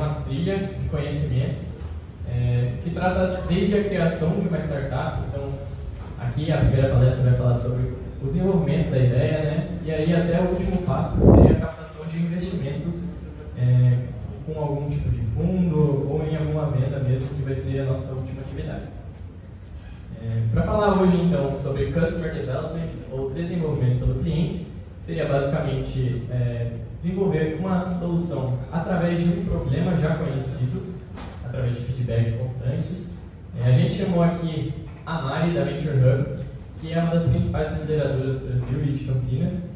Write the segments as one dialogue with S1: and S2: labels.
S1: uma trilha de conhecimentos que trata desde a criação de uma startup. Então, aqui a primeira palestra vai falar sobre o desenvolvimento da ideia, né? E aí até o último passo que seria a captação de investimentos com algum tipo de fundo ou em alguma venda mesmo, que vai ser a nossa última atividade. Para falar hoje então sobre Customer Development ou desenvolvimento pelo cliente, seria basicamente desenvolver uma solução através de um problema já conhecido, através de feedbacks constantes. A gente chamou aqui a Mari da Venture Hub, que é uma das principais aceleradoras do Brasil e de Campinas.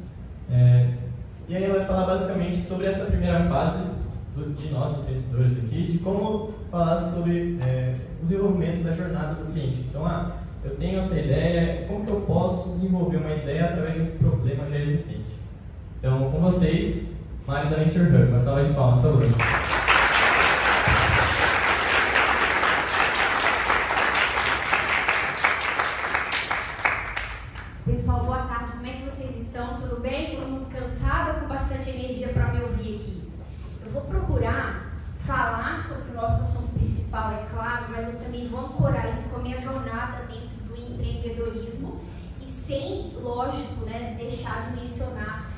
S1: E aí ela vai falar basicamente sobre essa primeira fase de nós, empreendedores aqui, de como falar sobre o desenvolvimento da jornada do cliente. Então, eu tenho essa ideia, como que eu posso desenvolver uma ideia através de um problema já existente? Então, com vocês, Mari da Venture Hub. Uma salva de palmas, por favor.
S2: Pessoal, boa tarde. Como é que vocês estão? Tudo bem? Todo mundo cansado ou com bastante energia para me ouvir aqui? Eu vou procurar falar sobre o nosso assunto principal, é claro, mas eu também vou ancorar isso com a minha jornada dentro do empreendedorismo e sem, lógico, né, deixar de mencionar,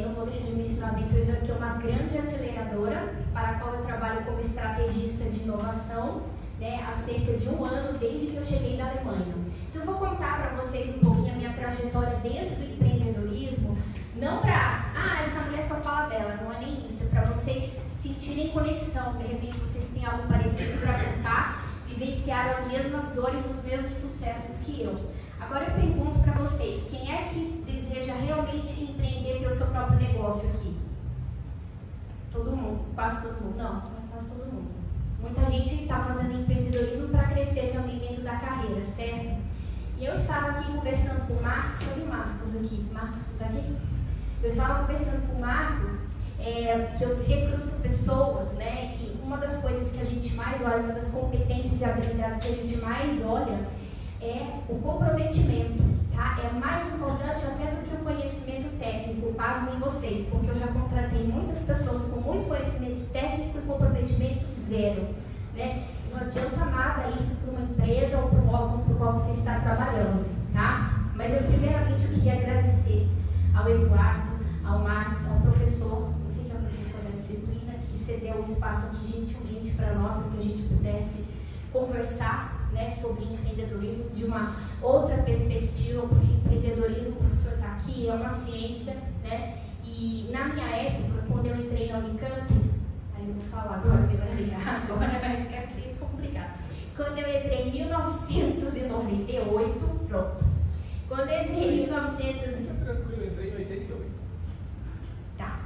S2: não vou deixar de mencionar a Venture Hub, que é uma grande aceleradora para a qual eu trabalho como estrategista de inovação, né, há cerca de 1 ano, desde que eu cheguei da Alemanha. Então eu vou contar para vocês um pouquinho a minha trajetória dentro do empreendedorismo, não para, essa mulher só fala dela, não é nem isso, é para vocês sentirem conexão, de repente vocês têm algo parecido para contar, vivenciaram as mesmas dores, os mesmos sucessos que eu. Agora eu pergunto para vocês, quem é que deseja realmente empreender, ter o seu próprio negócio aqui? Todo mundo? Quase todo mundo? Não, quase todo mundo. Muita gente está fazendo empreendedorismo para crescer também dentro da carreira, certo? E eu estava aqui conversando com o Marcos, cadê o Marcos aqui? Marcos, está aqui? Eu estava conversando com o Marcos, que eu recruto pessoas, né? E uma das coisas que a gente mais olha, uma das competências e habilidades que a gente mais olha é o comprometimento, tá? É mais importante até do que o conhecimento técnico, pasmem vocês, porque eu já contratei muitas pessoas com muito conhecimento técnico e comprometimento zero, né? Não adianta nada isso para uma empresa ou para um órgão para o qual você está trabalhando, tá? Mas eu primeiramente eu queria agradecer ao Eduardo, ao Marcos, ao professor, você que é o professor da disciplina, que cedeu o espaço aqui gentilmente para nós, para que a gente pudesse conversar, né, sobre empreendedorismo de uma outra perspectiva, porque empreendedorismo, o professor está aqui, é uma ciência, né? E na minha época, quando eu entrei na Unicamp, aí eu vou falar agora, agora vai ficar complicado. Quando eu entrei em 1998, pronto. Quando eu entrei em 1998.
S3: Tranquilo, eu entrei em 88.
S2: Tá.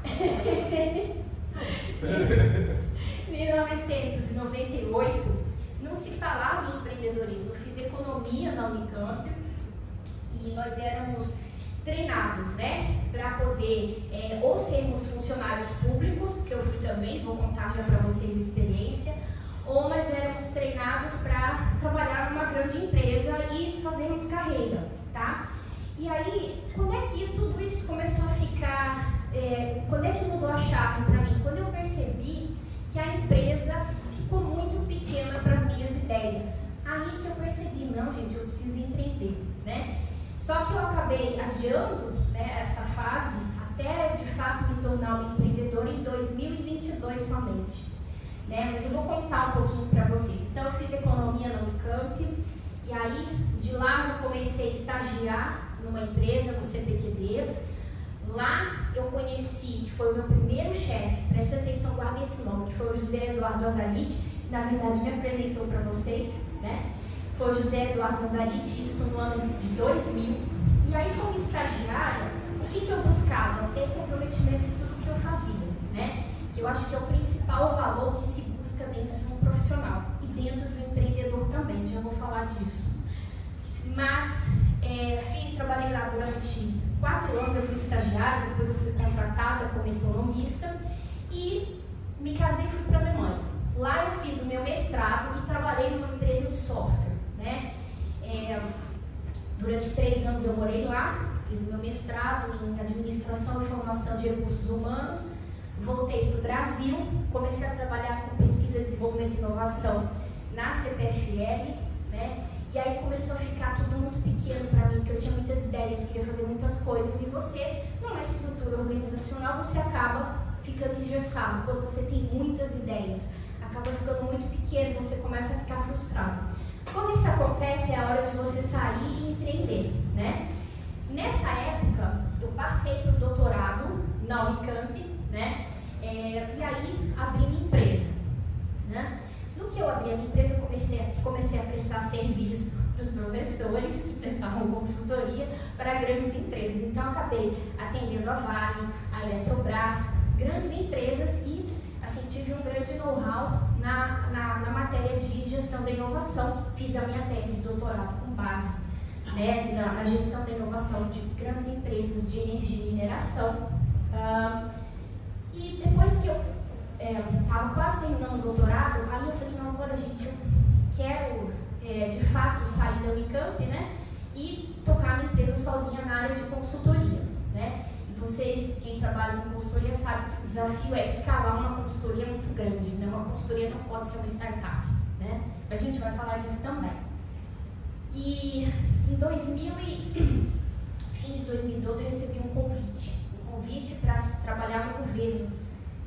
S2: 1998, não se falava em empreendedorismo. Eu fiz economia na Unicamp e nós éramos treinados, né, para poder ou sermos funcionários públicos, que eu fui também, vou contar já para vocês a experiência, ou nós éramos treinados para trabalhar numa grande empresa e fazermos carreira, tá? E aí, quando é que tudo isso começou a ficar, quando é que mudou a chave para mim? Quando eu percebi que a empresa ficou muito pequena para as minhas ideias. Aí que eu percebi, não, gente, eu preciso empreender, né? Só que eu acabei adiando, né, essa fase até, de fato, me tornar um empreendedor em 2022 somente, né? Mas eu vou contar um pouquinho para vocês. Então, eu fiz economia na Unicamp e aí, de lá, já comecei a estagiar numa empresa, no CPQD. Lá, eu conheci, que foi o meu primeiro chefe, presta atenção, guardem esse nome, que foi o José Eduardo Azarite, que, na verdade, me apresentou para vocês, né? Foi o José Eduardo Azarite, isso no ano de 2000. E aí, como estagiária, o que eu buscava? Ter comprometimento em tudo que eu fazia, né? Que eu acho que é o principal valor que se busca dentro de um profissional e dentro de um empreendedor também, já vou falar disso. Mas, trabalhei lá durante 4 anos, eu fui estagiária, depois eu fui contratada como economista e me casei e fui para a Alemanha. Lá eu fiz o meu mestrado e trabalhei numa empresa de software, né? Durante 3 anos eu morei lá, fiz o meu mestrado em administração e formação de recursos humanos, voltei para o Brasil, comecei a trabalhar com Desenvolvimento e Inovação na CPFL, né? E aí começou a ficar tudo muito pequeno para mim, porque eu tinha muitas ideias, queria fazer muitas coisas, e você, numa estrutura organizacional, você acaba ficando engessado. Quando você tem muitas ideias, acaba ficando muito pequeno, você começa a ficar frustrado. Quando isso acontece, é a hora de você sair e empreender, né? Nessa época, eu passei para o doutorado na Unicamp, né? E aí abri minha empresa, né? No que eu abri a minha empresa, eu comecei a prestar serviço para os professores que prestavam consultoria para grandes empresas. Então, eu acabei atendendo a Vale, a Eletrobras, grandes empresas e, assim, tive um grande know-how na matéria de gestão da inovação. Fiz a minha tese de doutorado com base, né, na gestão da inovação de grandes empresas de energia e mineração. E depois que eu estava quase terminando o doutorado, aí eu falei, não, agora, gente, eu quero de fato sair da Unicamp, né, e tocar a minha empresa sozinha na área de consultoria, né. E vocês, quem trabalha com consultoria, sabe que o desafio é escalar uma consultoria muito grande, né, uma consultoria não pode ser uma startup, né, mas a gente vai falar disso também. E em fim de 2012, eu recebi um convite para trabalhar no governo,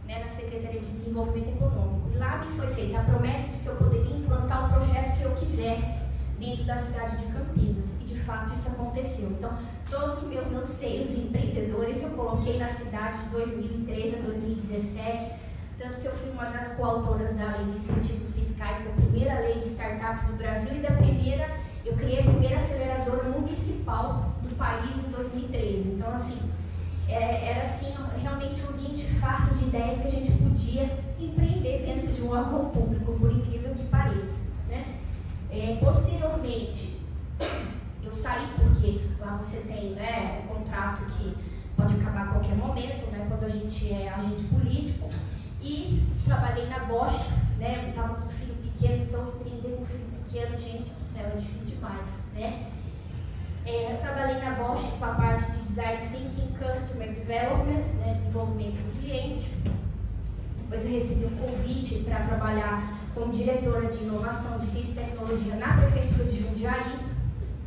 S2: né, na Secretaria de Desenvolvimento Econômico. E lá me foi feita a promessa de que eu poderia implantar o projeto que eu quisesse dentro da cidade de Campinas. E de fato isso aconteceu. Então, todos os meus anseios empreendedores eu coloquei na cidade de 2013 a 2017. Tanto que eu fui uma das coautoras da Lei de Incentivos Fiscais, da primeira lei de startups do Brasil e eu criei a primeira aceleradora municipal do país em 2013. Então, assim, era assim, realmente um ambiente farto de ideias que a gente podia empreender dentro de um órgão público, por incrível que pareça, né? Posteriormente, eu saí porque lá você tem, né, um contrato que pode acabar a qualquer momento, né, quando a gente é agente político, e trabalhei na Bosch, né, eu estava com um filho pequeno, então empreender com um filho pequeno, gente do céu, é difícil demais, né? Eu trabalhei na Bosch com a parte de Design Thinking, Customer Development, né, desenvolvimento do cliente. Depois eu recebi um convite para trabalhar como diretora de inovação de ciência e tecnologia na Prefeitura de Jundiaí.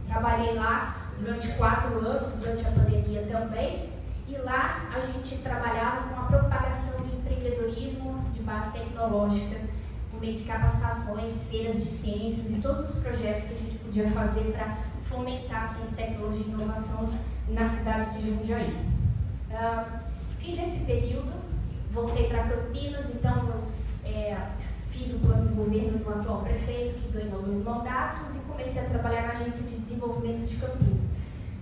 S2: Trabalhei lá durante 4 anos, durante a pandemia também. E lá a gente trabalhava com a propagação do empreendedorismo de base tecnológica, por meio de capacitações, feiras de ciências e todos os projetos que a gente podia fazer para fomentar ciência, tecnologia e inovação na cidade de Jundiaí. Fim desse período, voltei para Campinas, então fiz o plano de governo do atual prefeito, que ganhou 2 mandatos, e comecei a trabalhar na Agência de Desenvolvimento de Campinas.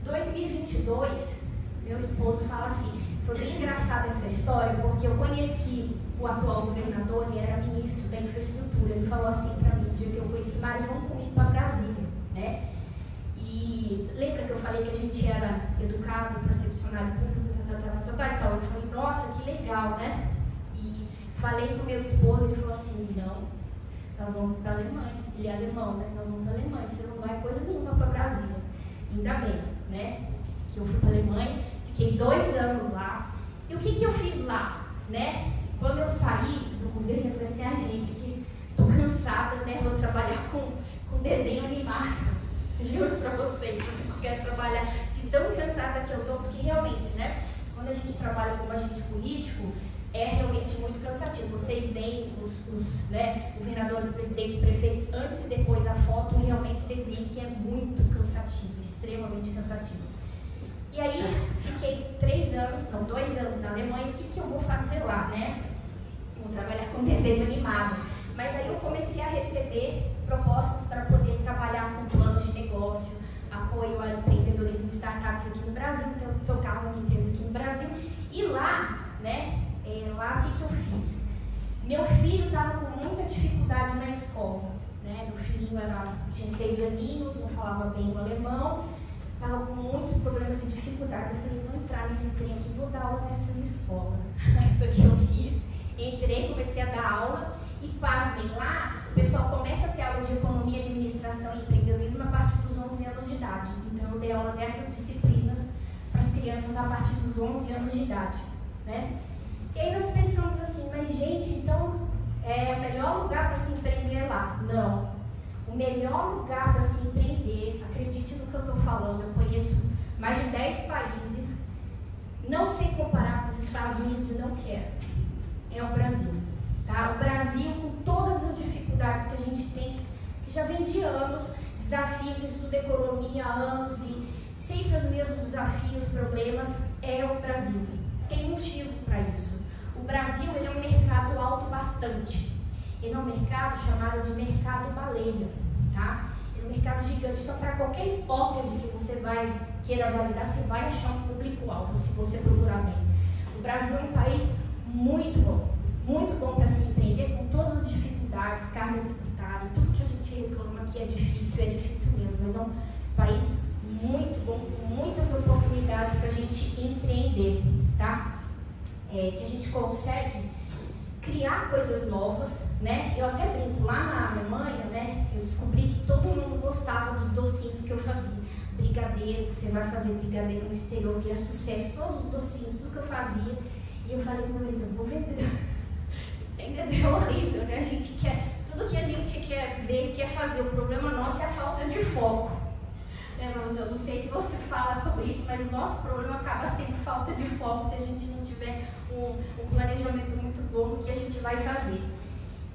S2: 2022, meu esposo fala assim, foi bem engraçada essa história, porque eu conheci o atual governador, ele era ministro da infraestrutura, ele falou assim para mim, no dia que eu conheci Mari, vamos comigo para Brasília, né? E lembra que eu falei que a gente era educado para ser funcionário público, então eu falei, nossa, que legal, né? E falei com meu esposo, ele falou assim, não, nós vamos para a Alemanha, ele é alemão, né? Nós vamos para a Alemanha, você não vai coisa nenhuma para Brasília. Ainda bem, né? Que eu fui para a Alemanha, fiquei 2 anos lá. E o que eu fiz lá, né? Quando eu saí do governo, eu falei assim, gente, que tô cansada, né? Vou trabalhar com desenho animado. Juro pra vocês, eu quero trabalhar de tão cansada que eu tô, porque realmente, né? Quando a gente trabalha como agente político, é realmente muito cansativo. Vocês veem os né, governadores, presidentes, prefeitos, antes e depois a foto, realmente vocês veem que é muito cansativo, extremamente cansativo. E aí, fiquei 2 anos na Alemanha, o que eu vou fazer lá, né? Vou trabalhar com desenho animado. Mas aí eu comecei a receber propostas para poder trabalhar com planos de negócio, apoio ao empreendedorismo e startups aqui no Brasil, então eu tocava uma empresa aqui no Brasil. E lá, né, lá o que eu fiz? Meu filho estava com muita dificuldade na escola, né? Meu filhinho tinha 6 aninhos, não falava bem o alemão, estava com muitos problemas e dificuldades. Eu falei, vou entrar nesse trem aqui, vou dar aula nessas escolas. Aí foi o que eu fiz, entrei, comecei a dar aula e pasmem, lá o pessoal começa a ter aula de economia, administração e empreendedorismo a partir dos 11 anos de idade. Então eu dei aula dessas disciplinas para as crianças a partir dos 11 anos de idade, né? E aí nós pensamos assim, mas gente, então o melhor lugar para se empreender lá? Não. O melhor lugar para se empreender, acredite no que eu estou falando, eu conheço mais de 10 países, não sei comparar com os Estados Unidos e não quero, é o Brasil. Tá? O Brasil, com todas as dificuldades que a gente tem, que já vem de anos, desafios, estudo economia há anos e sempre os mesmos desafios, problemas, é o Brasil. Tem motivo para isso. O Brasil ele é um mercado alto bastante. Ele é um mercado chamado de mercado baleia, tá? Ele é um mercado gigante. Então, para qualquer hipótese que você queira validar, você vai achar um público-alvo, se você procurar bem. O Brasil é um país muito bom para se empreender, com todas as dificuldades, carga tributária, tudo que a gente reclama que é difícil mesmo, mas é um país muito bom, com muitas oportunidades para a gente empreender, tá? Que a gente consegue criar coisas novas, né? Eu até brinco, lá na Alemanha, né? Eu descobri que todo mundo gostava dos docinhos que eu fazia. Brigadeiro, você vai fazer brigadeiro no exterior, via sucesso, todos os docinhos, tudo que eu fazia. E eu falei pro meu marido, eu vou vender. Vender é horrível, né? A gente quer, tudo que a gente quer ver, quer fazer, o problema nosso é a falta de foco. Eu não sei se você fala sobre isso, mas o nosso problema acaba sendo falta de foco se a gente não tiver um planejamento muito bom no que a gente vai fazer.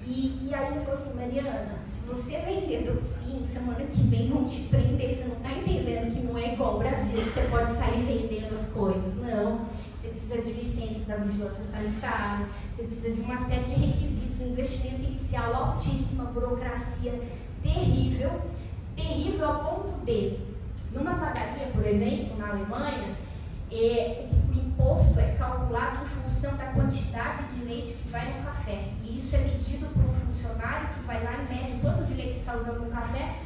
S2: E aí ele falou assim, Mariana, se você vender docinho, semana que vem vão te prender, você não está entendendo que não é igual ao Brasil, que você pode sair vendendo as coisas. Não, você precisa de licença da vigilância sanitária, você precisa de uma série de requisitos, um investimento inicial altíssimo, burocracia terrível ao ponto de, numa padaria, por exemplo, na Alemanha, o imposto é calculado em função da quantidade de leite que vai no café. E isso é medido por um funcionário que vai lá e mede quanto de leite você está usando no café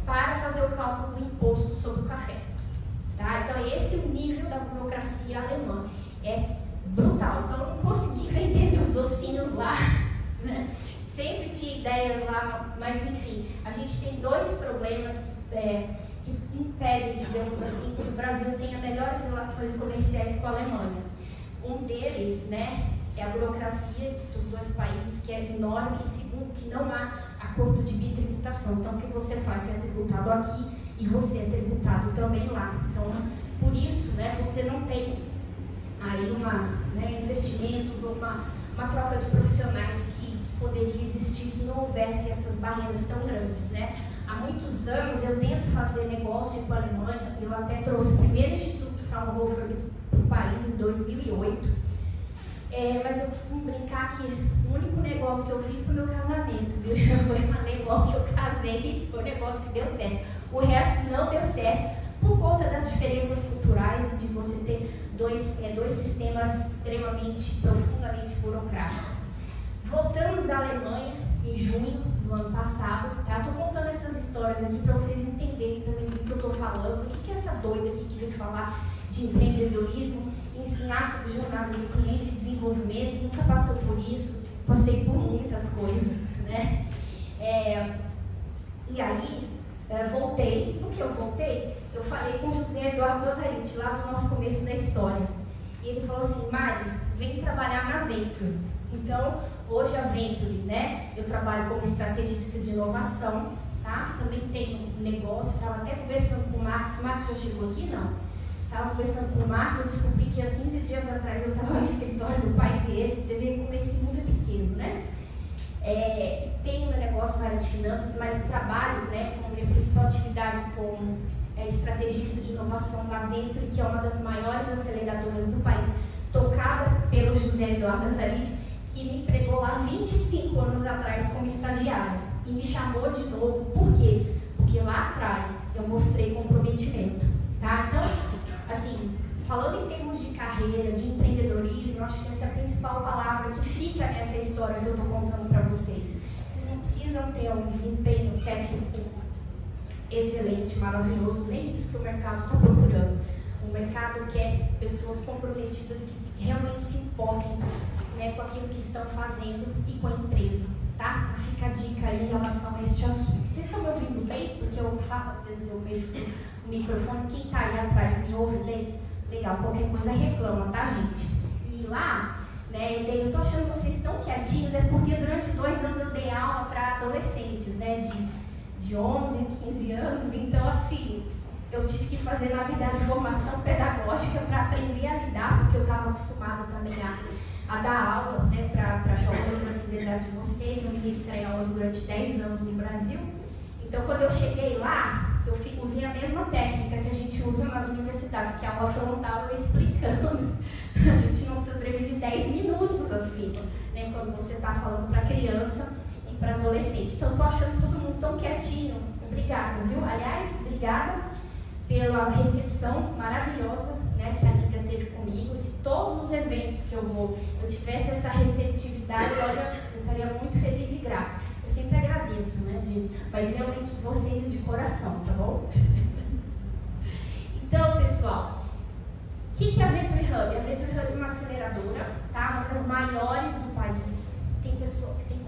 S2: para fazer o cálculo do imposto sobre o café. Tá? Então, esse é o nível da burocracia alemã. É brutal. Então, eu não consegui vender meus docinhos lá, né? Sempre tinha ideias lá, mas enfim, a gente tem dois problemas que impedem, digamos assim, que o Brasil tenha melhores relações comerciais com a Alemanha. Um deles, né, é a burocracia dos dois países, que é enorme, e segundo, que não há acordo de bitributação. Então, o que você faz? Você é tributado aqui e você é tributado também lá. Então, por isso, né, você não tem aí investimentos ou uma troca de profissionais que poderia existir se não houvesse essas barreiras tão grandes, né? Há muitos anos eu tento fazer negócio com a Alemanha, eu até trouxe o primeiro Instituto Fraunhofer para o país em 2008, mas eu costumo brincar que o único negócio que eu fiz foi o meu casamento, viu? Foi uma negócio que eu casei, foi um negócio que deu certo. O resto não deu certo por conta das diferenças culturais e de você ter dois sistemas extremamente, profundamente burocráticos. Voltamos da Alemanha em junho do ano passado, tá? Estou contando essas histórias aqui para vocês entenderem também do que eu estou falando, o que é essa doida aqui que veio falar de empreendedorismo, ensinar sobre jornada do cliente, desenvolvimento, nunca passou por isso, passei por muitas coisas, né? E aí, voltei, no que eu voltei, eu falei com o José Eduardo Dozariti, lá no nosso começo da história, e ele falou assim, Mari, vem trabalhar na Venture. Então, hoje a Venture, né, eu trabalho como estrategista de inovação, tá? Também tenho um negócio, estava até conversando com o Marcos já chegou aqui? Não. Estava conversando com o Marcos, eu descobri que há 15 dias atrás eu estava no escritório do pai dele, você vê como esse mundo é pequeno, né? Tenho meu negócio na área de finanças, mas trabalho, né, como minha principal atividade como estrategista de inovação da Venture, que é uma das maiores aceleradoras do país, tocada pelo José Eduardo Dozariti, que me empregou lá 25 anos atrás como estagiária e me chamou de novo. Por quê? Porque lá atrás eu mostrei comprometimento, tá? Então, assim, falando em termos de carreira, de empreendedorismo, eu acho que essa é a principal palavra que fica nessa história que eu estou contando para vocês. Vocês não precisam ter um desempenho técnico excelente, maravilhoso, nem isso que o mercado está procurando. O mercado quer pessoas comprometidas que realmente se importem, né, com aquilo que estão fazendo e com a empresa, tá? Fica a dica aí em relação a este assunto. Vocês estão me ouvindo bem? Porque eu falo, às vezes eu mexo com o microfone, quem está aí atrás me ouve bem? Legal, qualquer coisa reclama, tá, gente? E lá, né, eu tô achando que vocês estão quietinhos, é porque durante 2 anos eu dei aula para adolescentes, né? né, de 11, 15 anos, então assim, eu tive que fazer, na verdade, formação pedagógica para aprender a lidar, porque eu estava acostumada também a dar aula, né, para jovens assim, da idade de vocês. Eu ministrei aulas durante 10 anos no Brasil. Então, quando eu cheguei lá, eu usei a mesma técnica que a gente usa nas universidades, que é aula frontal, eu explicando. A gente não sobrevive 10 minutos assim, né, quando você está falando para criança e para adolescente. Então, estou achando todo mundo tão quietinho. Obrigada, viu? Aliás, obrigada pela recepção maravilhosa, né, que a amiga teve comigo. Se todos os eventos que eu tivesse essa receptividade, olha, eu estaria muito feliz e grata. Eu sempre agradeço, né, mas realmente vocês de coração, tá bom? Então, pessoal, o que é a Venture Hub? A Venture Hub é uma aceleradora, tá? Uma das maiores do país. Tem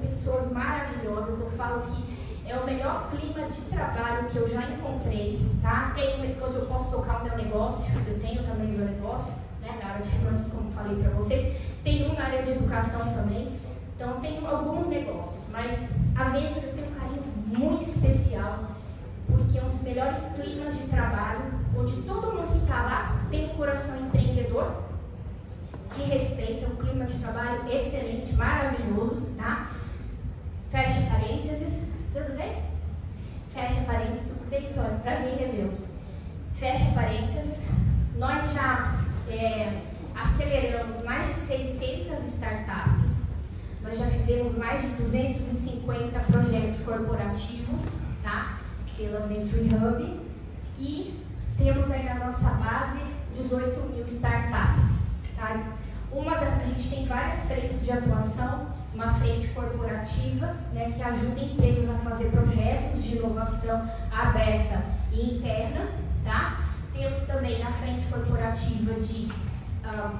S2: pessoas maravilhosas. Eu falo que é o melhor clima de trabalho que eu já encontrei, tá? Tem onde eu posso tocar o meu negócio, eu tenho também o meu negócio, né, na área de finanças, como falei para vocês. Tem na área de educação também, então tenho alguns negócios, mas a Venture eu tenho um carinho muito especial, porque é um dos melhores climas de trabalho, onde todo mundo que está lá tem um coração empreendedor, se respeita, um clima de trabalho excelente, maravilhoso, tá? Fecha parênteses. Tudo bem? Fecha parênteses, tudo bem, Vitória? Prazer em revê-lo. Fecha parênteses. Nós já aceleramos mais de 600 startups. Nós já fizemos mais de 250 projetos corporativos, tá? Pela Venture Hub. E temos aí na nossa base 18 mil startups, tá? A gente tem várias frentes de atuação. Uma frente corporativa, né, que ajuda empresas a fazer projetos de inovação aberta e interna, tá? Temos também na frente corporativa de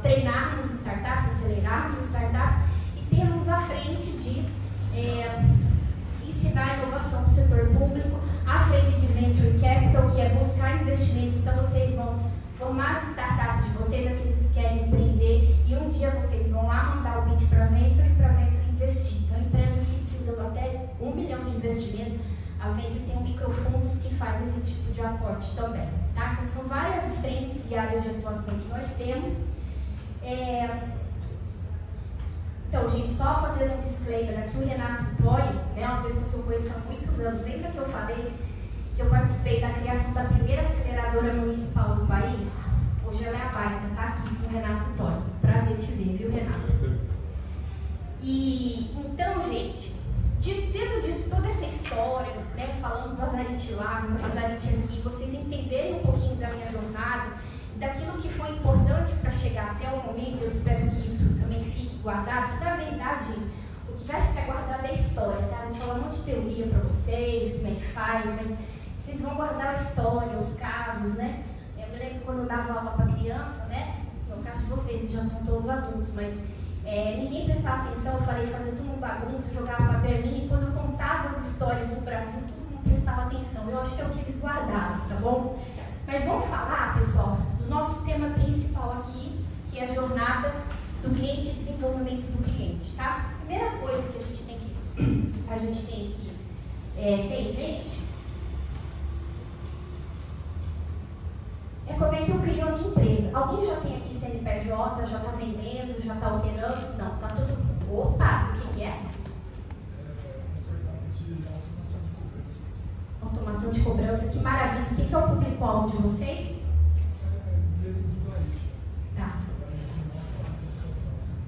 S2: treinarmos startups, acelerarmos startups, e temos a frente de ensinar inovação para o setor público, a frente de Venture Capital, que é buscar investimentos. Então vocês vão formar as startups de vocês, aqueles que querem empreender, e um dia vocês vão lá mandar o pitch para a Venture e para a Venture investir. Então, empresas que precisam até 1 milhão de investimento, a Venture tem um microfundos que faz esse tipo de aporte também, tá? Então, são várias frentes e áreas de atuação que nós temos. Então, gente, só fazendo um disclaimer aqui, o Renato Toy, né, uma pessoa que eu conheço há muitos anos. Lembra que eu falei que eu participei da criação da primeira aceleradora municipal do país? Hoje ela é a baita, tá aqui com o Renato Toy. Prazer te ver, viu, Renato? E então, gente, tendo dito toda essa história, né, falando do Azarite lá, do Azarite aqui, vocês entenderem um pouquinho da minha jornada, daquilo que foi importante para chegar até o momento, eu espero que isso também fique guardado, que na verdade, gente, o que vai ficar guardado é a história, tá? Eu vou falar um monte de teoria para vocês, de como é que faz, mas vocês vão guardar a história, os casos, né? Eu me lembro quando eu dava aula para criança, né? No caso de vocês, já estão todos adultos, mas ninguém prestava atenção. Eu falei, fazia tudo uma bagunça, jogava papelinho, e quando eu contava as histórias do Brasil, todo mundo prestava atenção. Eu acho que é o que eles guardaram, tá bom? Mas vamos falar, pessoal, do nosso tema principal aqui, que é a jornada do cliente e desenvolvimento do cliente, tá? A primeira coisa que a gente tem que ter em mente é como é que eu crio a minha empresa. Alguém já tem aqui CNPJ, já está vendendo, já está operando? Não, está tudo... Opa, o que é?
S3: Automação de cobrança.
S2: Automação de cobrança, que maravilha. O que é o público-alvo de vocês?
S3: Empresas do varejo.
S2: Tá.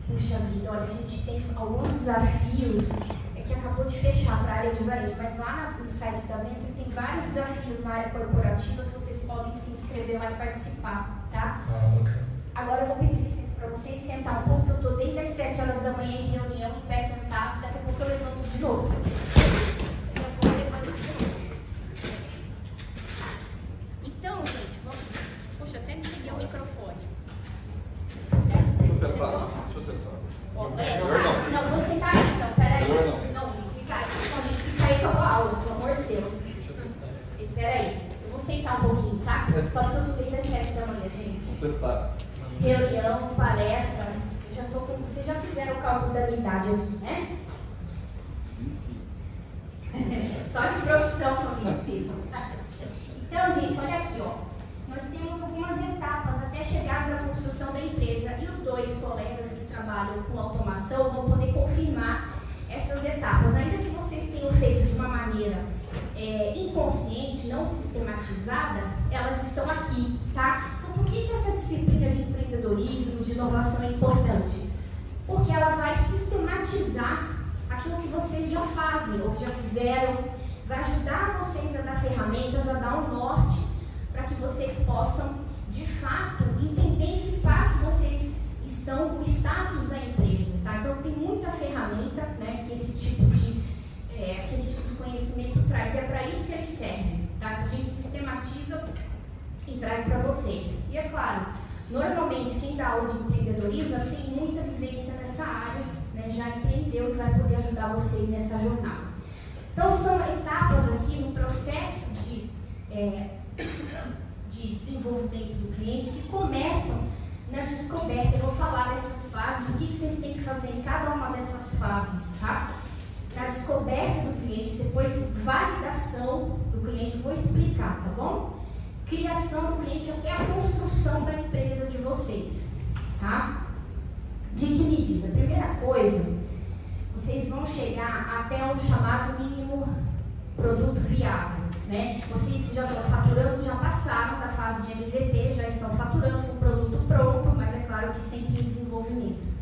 S2: Puxa vida, olha, a gente tem alguns desafios que acabou de fechar para a área de varejo, mas lá no site da Venture tem vários desafios na área corporativa que vocês podem se inscrever lá e participar, tá? Agora eu vou pedir licença para vocês sentar um pouco, eu estou desde as 7 horas da manhã em reunião, em pé sentado, daqui a pouco eu levanto de novo. Então, gente, vamos... Puxa, até desliguei o microfone. Certo?
S4: Deixa eu testar.
S2: Não, vou sentar aqui, então, peraí. Não, se cair, a gente se cair acabou a aula, pelo amor de Deus.
S4: Deixa eu testar.
S2: Peraí, eu vou sentar um pouquinho, tá? Só porque eu tô desde as 7 da manhã, gente.
S4: Vou testar.
S2: Reunião, palestra, eu já tô com... Vocês já fizeram o cálculo da minha idade aqui, né? Só trabalham com automação vão poder confirmar essas etapas. Ainda que vocês tenham feito de uma maneira inconsciente, não sistematizada, elas estão aqui, tá? Então, por que essa disciplina de empreendedorismo, de inovação é importante? Porque ela vai sistematizar aquilo que vocês já fazem ou que já fizeram, vai ajudar vocês a dar ferramentas, a dar um norte para que vocês possam, de fato, entender em que passo vocês estão, o status da empresa, tá? Então, tem muita ferramenta, né, que esse tipo de conhecimento traz. E é para isso que ele serve, tá? Que a gente sistematiza e traz para vocês. E é claro, normalmente quem dá aula de empreendedorismo tem muita vivência nessa área, né, já empreendeu e vai poder ajudar vocês nessa jornada. Então, são etapas aqui no processo de desenvolvimento do cliente que começam na descoberta. Eu vou falar dessas fases, o que vocês têm que fazer em cada uma dessas fases, tá? Na descoberta do cliente, depois validação do cliente, vou explicar, tá bom? Criação do cliente até a construção da empresa de vocês, tá? De que medida? Primeira coisa, vocês vão chegar até um chamado mínimo produto viável, né? Vocês que já estão faturando, já passaram da fase de MVP, já estão faturando com o produto pronto, mas é claro que sempre em desenvolvimento.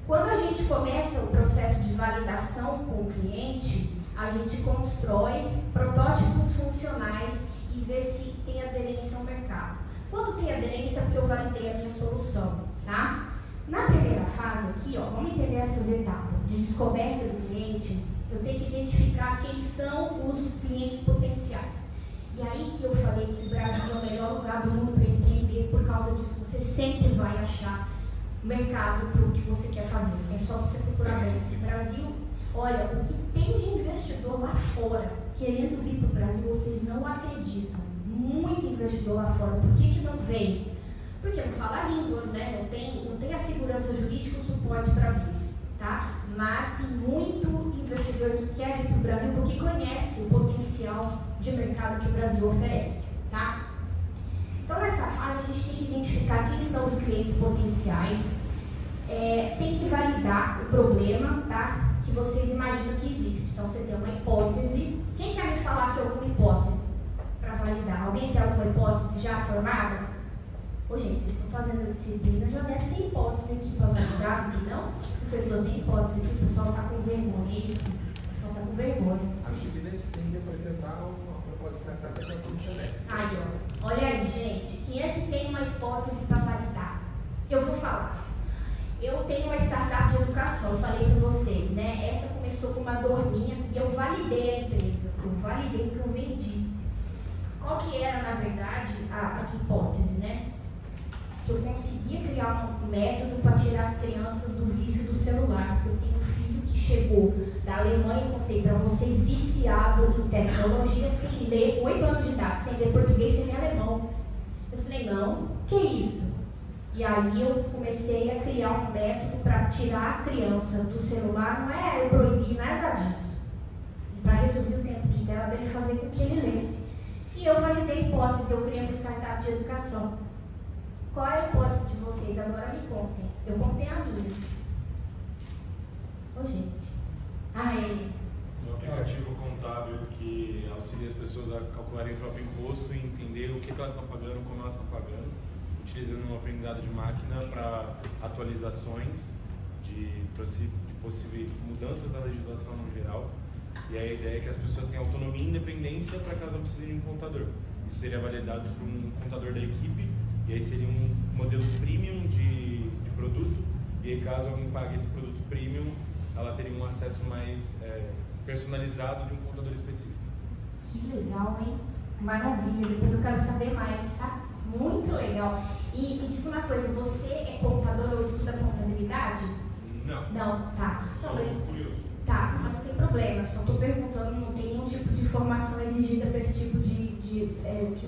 S2: Quando a gente começa o processo de validação com o cliente, a gente constrói protótipos funcionais e vê se tem aderência ao mercado. Quando tem aderência é porque eu validei a minha solução, tá? Na primeira fase aqui, ó, vamos entender essas etapas de descoberta do cliente. Eu tenho que identificar quem são os clientes potenciais. E aí que eu falei que o Brasil é o melhor lugar do mundo para empreender. Por causa disso, você sempre vai achar mercado para o que você quer fazer. É só você procurar bem. No Brasil, olha, o que tem de investidor lá fora querendo vir para o Brasil, vocês não acreditam. Muito investidor lá fora. Por que não vem? Porque não fala a língua, né? Não tem a segurança jurídica, o suporte para vir, tá? Mas tem muito investidor que quer vir para o Brasil porque conhece o potencial de mercado que o Brasil oferece, tá? Então, nessa fase, a gente tem que identificar quem são os clientes potenciais, tem que validar o problema, tá? Que vocês imaginam que existe. Então, você tem uma hipótese. Quem quer me falar que é alguma hipótese para validar? Alguém tem alguma hipótese já formada? Ô, gente, vocês estão fazendo disciplina, já deve ter hipótese aqui para validar, não? O pessoal tem hipótese aqui, o pessoal está com vergonha, isso? O pessoal está com vergonha.
S4: A disciplina eles têm que apresentar uma proposta startup para todo semestre.
S2: Aí, ó. Olha aí, gente. Quem é que tem uma hipótese para validar? Eu vou falar. Eu tenho uma startup de educação, eu falei com vocês, né? Essa começou com uma dorminha e eu validei a empresa. Eu validei que eu vendi. Qual que era, na verdade, a hipótese, né? Que eu conseguia criar um método para tirar as crianças do vício do celular. Eu tenho um filho que chegou da Alemanha, contei para vocês, viciado em tecnologia, sem ler, 8 anos de idade, sem ler português, sem ler alemão. Eu falei, não, que isso? E aí eu comecei a criar um método para tirar a criança do celular, não é eu proibir nada disso, para reduzir o tempo de tela dele, fazer com que ele lesse. E eu validei a hipótese, eu criei uma startup de educação. Qual é a hipótese de vocês? Agora me contem. Eu contei a minha. Ô, gente.
S5: Um aplicativo contábil que auxilia as pessoas a calcularem o próprio imposto e entender o que elas estão pagando, como elas estão pagando, utilizando um aprendizado de máquina para atualizações de possíveis mudanças da legislação no geral. E a ideia é que as pessoas tenham autonomia e independência para que elas não precisem de um contador. Isso seria validado por um contador da equipe. E aí seria um modelo freemium de produto, e aí caso alguém pague esse produto premium, ela teria um acesso mais personalizado de um contador específico.
S2: Que legal, hein? Maravilha, depois eu quero saber mais, tá? Muito legal. E me diz uma coisa, você é contador ou estuda contabilidade?
S5: Não.
S2: Não, tá. Não, mas...
S5: curioso.
S2: Tá, mas não tem problema, só estou perguntando, não tem nenhum tipo de formação exigida para esse tipo de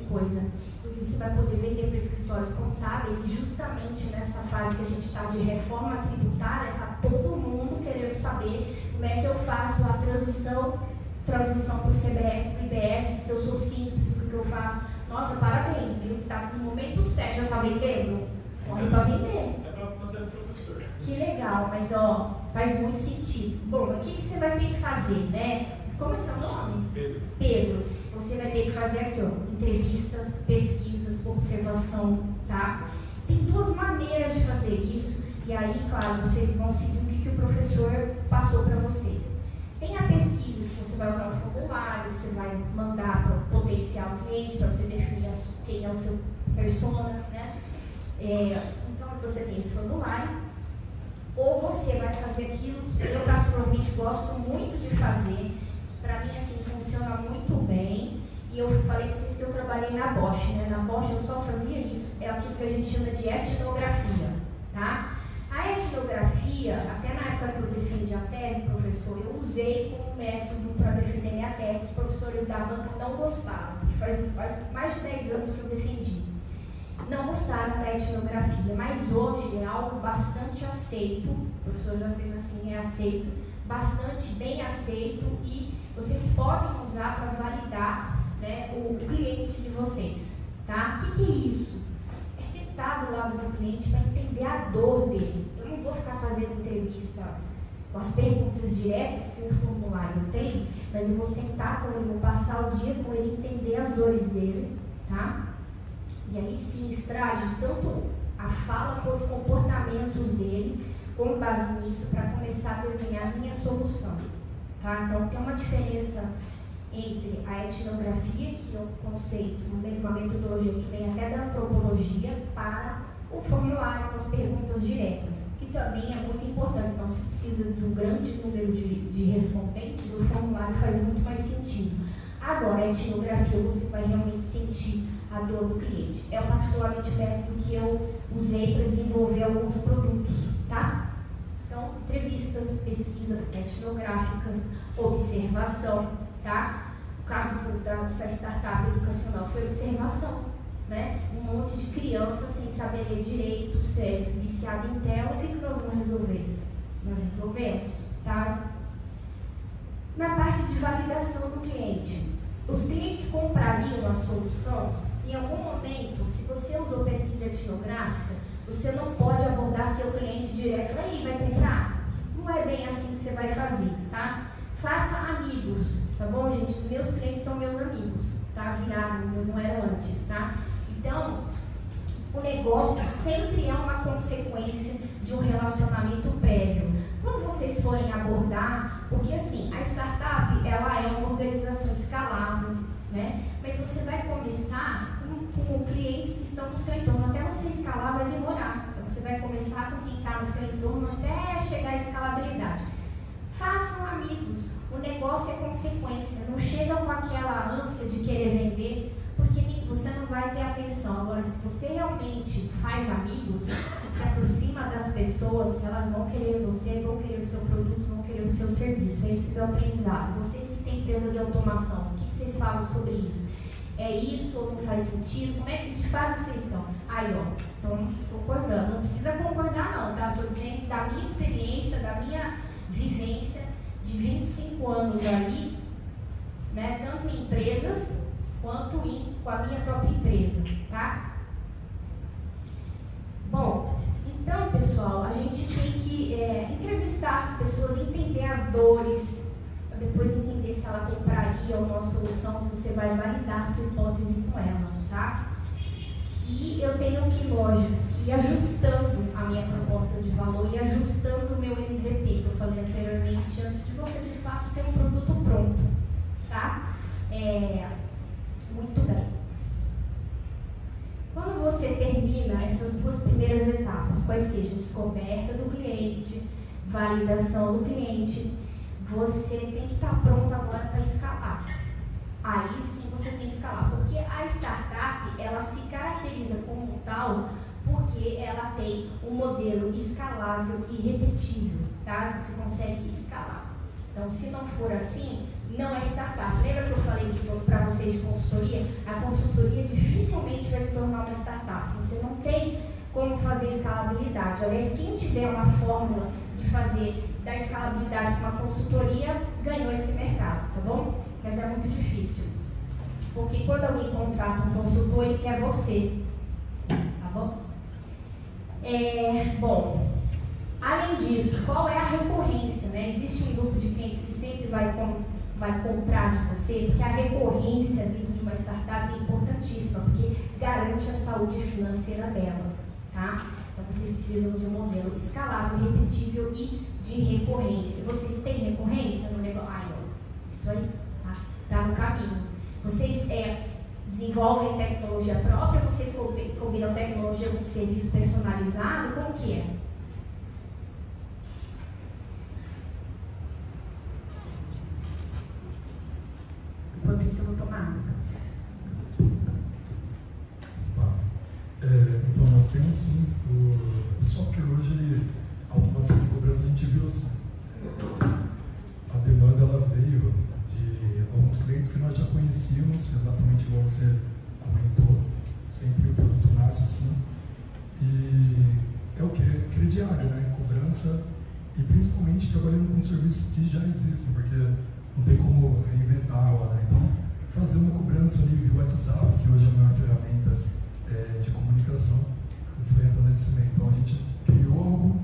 S2: coisa. Inclusive, você vai poder vender para escritórios contábeis e justamente nessa fase que a gente está de reforma tributária, está todo mundo querendo saber como é que eu faço a transição para o CBS, para o IBS, se eu sou simples, o que eu faço. Nossa, parabéns, viu? Tá no momento certo, já está vendendo? Corre para vender.
S5: É para manter o professor.
S2: Que legal, mas ó, faz muito sentido. Bom, o que você vai ter que fazer, né? Como é seu nome?
S5: Pedro.
S2: Pedro. Você vai ter que fazer aqui, ó, entrevistas, pesquisas, observação, tá? Tem duas maneiras de fazer isso, e aí, claro, vocês vão seguir o que o professor passou para vocês. Tem a pesquisa, que você vai usar um formulário, você vai mandar para o potencial cliente, para você definir quem é o seu persona, né? Então, você tem esse formulário, ou você vai fazer aquilo que eu, particularmente, gosto muito de fazer, que para mim, assim, funciona muito bem, e eu falei para vocês que eu trabalhei na Bosch, né? Na Bosch eu só fazia isso, é aquilo que a gente chama de etnografia, tá? A etnografia, até na época que eu defendi a tese, professor, eu usei como método para defender minha tese. Os professores da banca não gostaram, porque faz mais de 10 anos que eu defendi. Não gostaram da etnografia, mas hoje é algo bastante aceito, o professor já fez assim, é aceito, bastante bem aceito, e vocês podem usar para validar, né, o cliente de vocês, tá? O que é isso? É sentar do lado do cliente para entender a dor dele. Eu não vou ficar fazendo entrevista com as perguntas diretas que o formulário tem, mas eu vou sentar com ele, vou passar o dia com ele, entender as dores dele, tá? E aí sim extrair tanto a fala quanto comportamentos dele, com base nisso, para começar a desenhar a minha solução, tá? Então tem uma diferença entre a etnografia, que é um conceito, uma metodologia que vem até da antropologia, para o formulário com as perguntas diretas, que também é muito importante. Então, se precisa de um grande número de respondentes, o formulário faz muito mais sentido. Agora, a etnografia, você vai realmente sentir a dor do cliente. É particularmente o método que eu usei para desenvolver alguns produtos, tá? Então, entrevistas, pesquisas etnográficas, observação, tá? O caso dessa startup educacional foi observação, né? Um monte de crianças sem saber ler direito, viciado em tela. O que nós vamos resolver? Nós resolvemos, tá? Na parte de validação do cliente, os clientes comprariam a solução. Em algum momento, se você usou pesquisa etnográfica, você não pode abordar seu cliente direto. Aí, vai comprar? Não é bem assim que você vai fazer, tá? Faça amigos, tá bom, gente? Os meus clientes são meus amigos, tá? Viraram, não eram antes, tá? Então, o negócio sempre é uma consequência de um relacionamento prévio. Quando vocês forem abordar, porque assim, a startup, ela é uma organização escalável, né? Mas você vai começar com clientes que estão no seu entorno. Até você escalar vai demorar. Então, você vai começar com quem está no seu entorno até chegar à escalabilidade. Façam amigos. O negócio é consequência. Não chega com aquela ânsia de querer vender, porque você não vai ter atenção. Agora, se você realmente faz amigos, se aproxima das pessoas, elas vão querer você, vão querer o seu produto, vão querer o seu serviço. Esse é o aprendizado. Vocês que têm empresa de automação, o que vocês falam sobre isso? É isso ou não faz sentido? Que fase vocês estão? Aí, ó, estão concordando. Não precisa concordar não, tá? Estou dizendo da minha experiência, da minha vivência de 25 anos aí, né? Tanto em empresas quanto com a minha própria empresa, tá? Bom, então, pessoal, a gente tem que entrevistar as pessoas, entender as dores, para depois entender se ela compraria uma solução, se você vai validar a sua hipótese com ela, tá? E eu tenho que, lógico, que ir ajustando a minha proposta de valor e ajustando o meu MVP, que eu falei anteriormente, antes de você, de fato, ter um produto pronto, tá? Muito bem. Quando você termina essas duas primeiras etapas, quais sejam descoberta do cliente, validação do cliente, você tem que estar pronto agora para escalar. Aí sim você tem que escalar, porque a startup, ela se caracteriza como tal porque ela tem um modelo escalável e repetível, tá? Você consegue escalar. Então, se não for assim, não é startup. Lembra que eu falei para vocês de consultoria? A consultoria dificilmente vai se tornar uma startup. Você não tem como fazer escalabilidade. Aliás, quem tiver uma fórmula de fazer da escalabilidade com uma consultoria, ganhou esse mercado, tá bom? Mas é muito difícil. Porque quando alguém contrata um consultor, ele quer você, tá bom? Bom, Além disso, qual é a recorrência? Né? Existe um grupo de clientes que sempre vai comprar de você, porque a recorrência dentro de uma startup é importantíssima, porque garante a saúde financeira dela. Tá? Então, vocês precisam de um modelo escalável, repetível e de recorrência. Vocês têm recorrência no negócio? Ah, não. Isso aí, tá? Tá no caminho. Vocês desenvolvem tecnologia própria, vocês combinam tecnologia com serviço personalizado, como que é? Enquanto isso, eu vou tomar água.
S6: Então, nós temos sim, o software hoje, a automação de cobrança, a gente viu assim, a demanda ela veio de alguns clientes que nós já conhecíamos, exatamente igual você comentou, sempre o produto nasce assim, e é o que? É crediário, né? Cobrança, e principalmente trabalhando com serviços que já existem, porque não tem como reinventar a roda. Então, fazer uma cobrança ali via WhatsApp, que hoje é a maior ferramenta de comunicação, enfrentando esse meio. Então, a gente criou algo,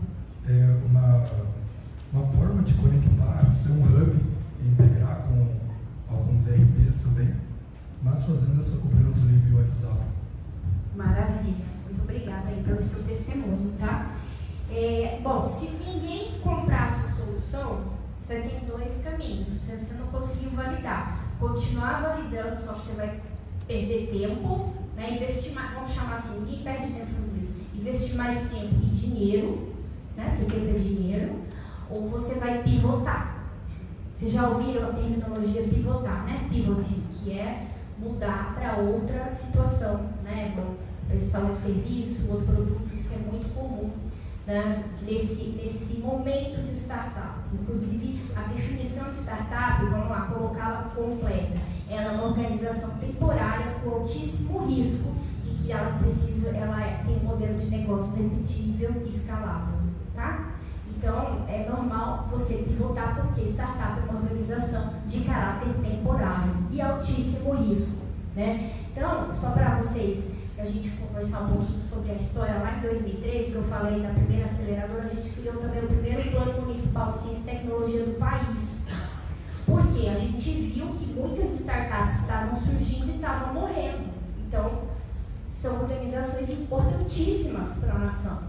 S6: uma forma de conectar, ser um hub e integrar com alguns RPs também, mas fazendo essa cobrança ali via WhatsApp.
S2: Maravilha, muito obrigada aí pelo seu testemunho, tá? Bom, se ninguém comprar a sua solução, você tem dois caminhos. Se você não conseguiu validar, continuar validando, só que você vai perder tempo, né? Investir mais, vamos chamar assim, ninguém perde tempo fazendo isso. Investir mais tempo e dinheiro, né? Porque tempo é dinheiro, ou você vai pivotar. Vocês já ouviram a terminologia pivotar, né? Pivoting, que é mudar para outra situação, né? Prestar um serviço, outro produto, isso é muito comum, né? Nesse momento de startup. Inclusive, a definição de startup, vamos lá, colocá-la completa. Ela é uma organização temporária com altíssimo risco e que ela tem um modelo de negócios repetível e escalável, tá? Então, é normal você pivotar, porque startup é uma organização de caráter temporário e altíssimo risco, né? Então, só para vocês, a gente conversar um pouquinho sobre a história, lá em 2013, que eu falei da primeira aceleradora, a gente criou também o primeiro plano municipal de ciência e tecnologia do país. Porque a gente viu que muitas startups estavam surgindo e estavam morrendo. Então, são organizações importantíssimas para a nação.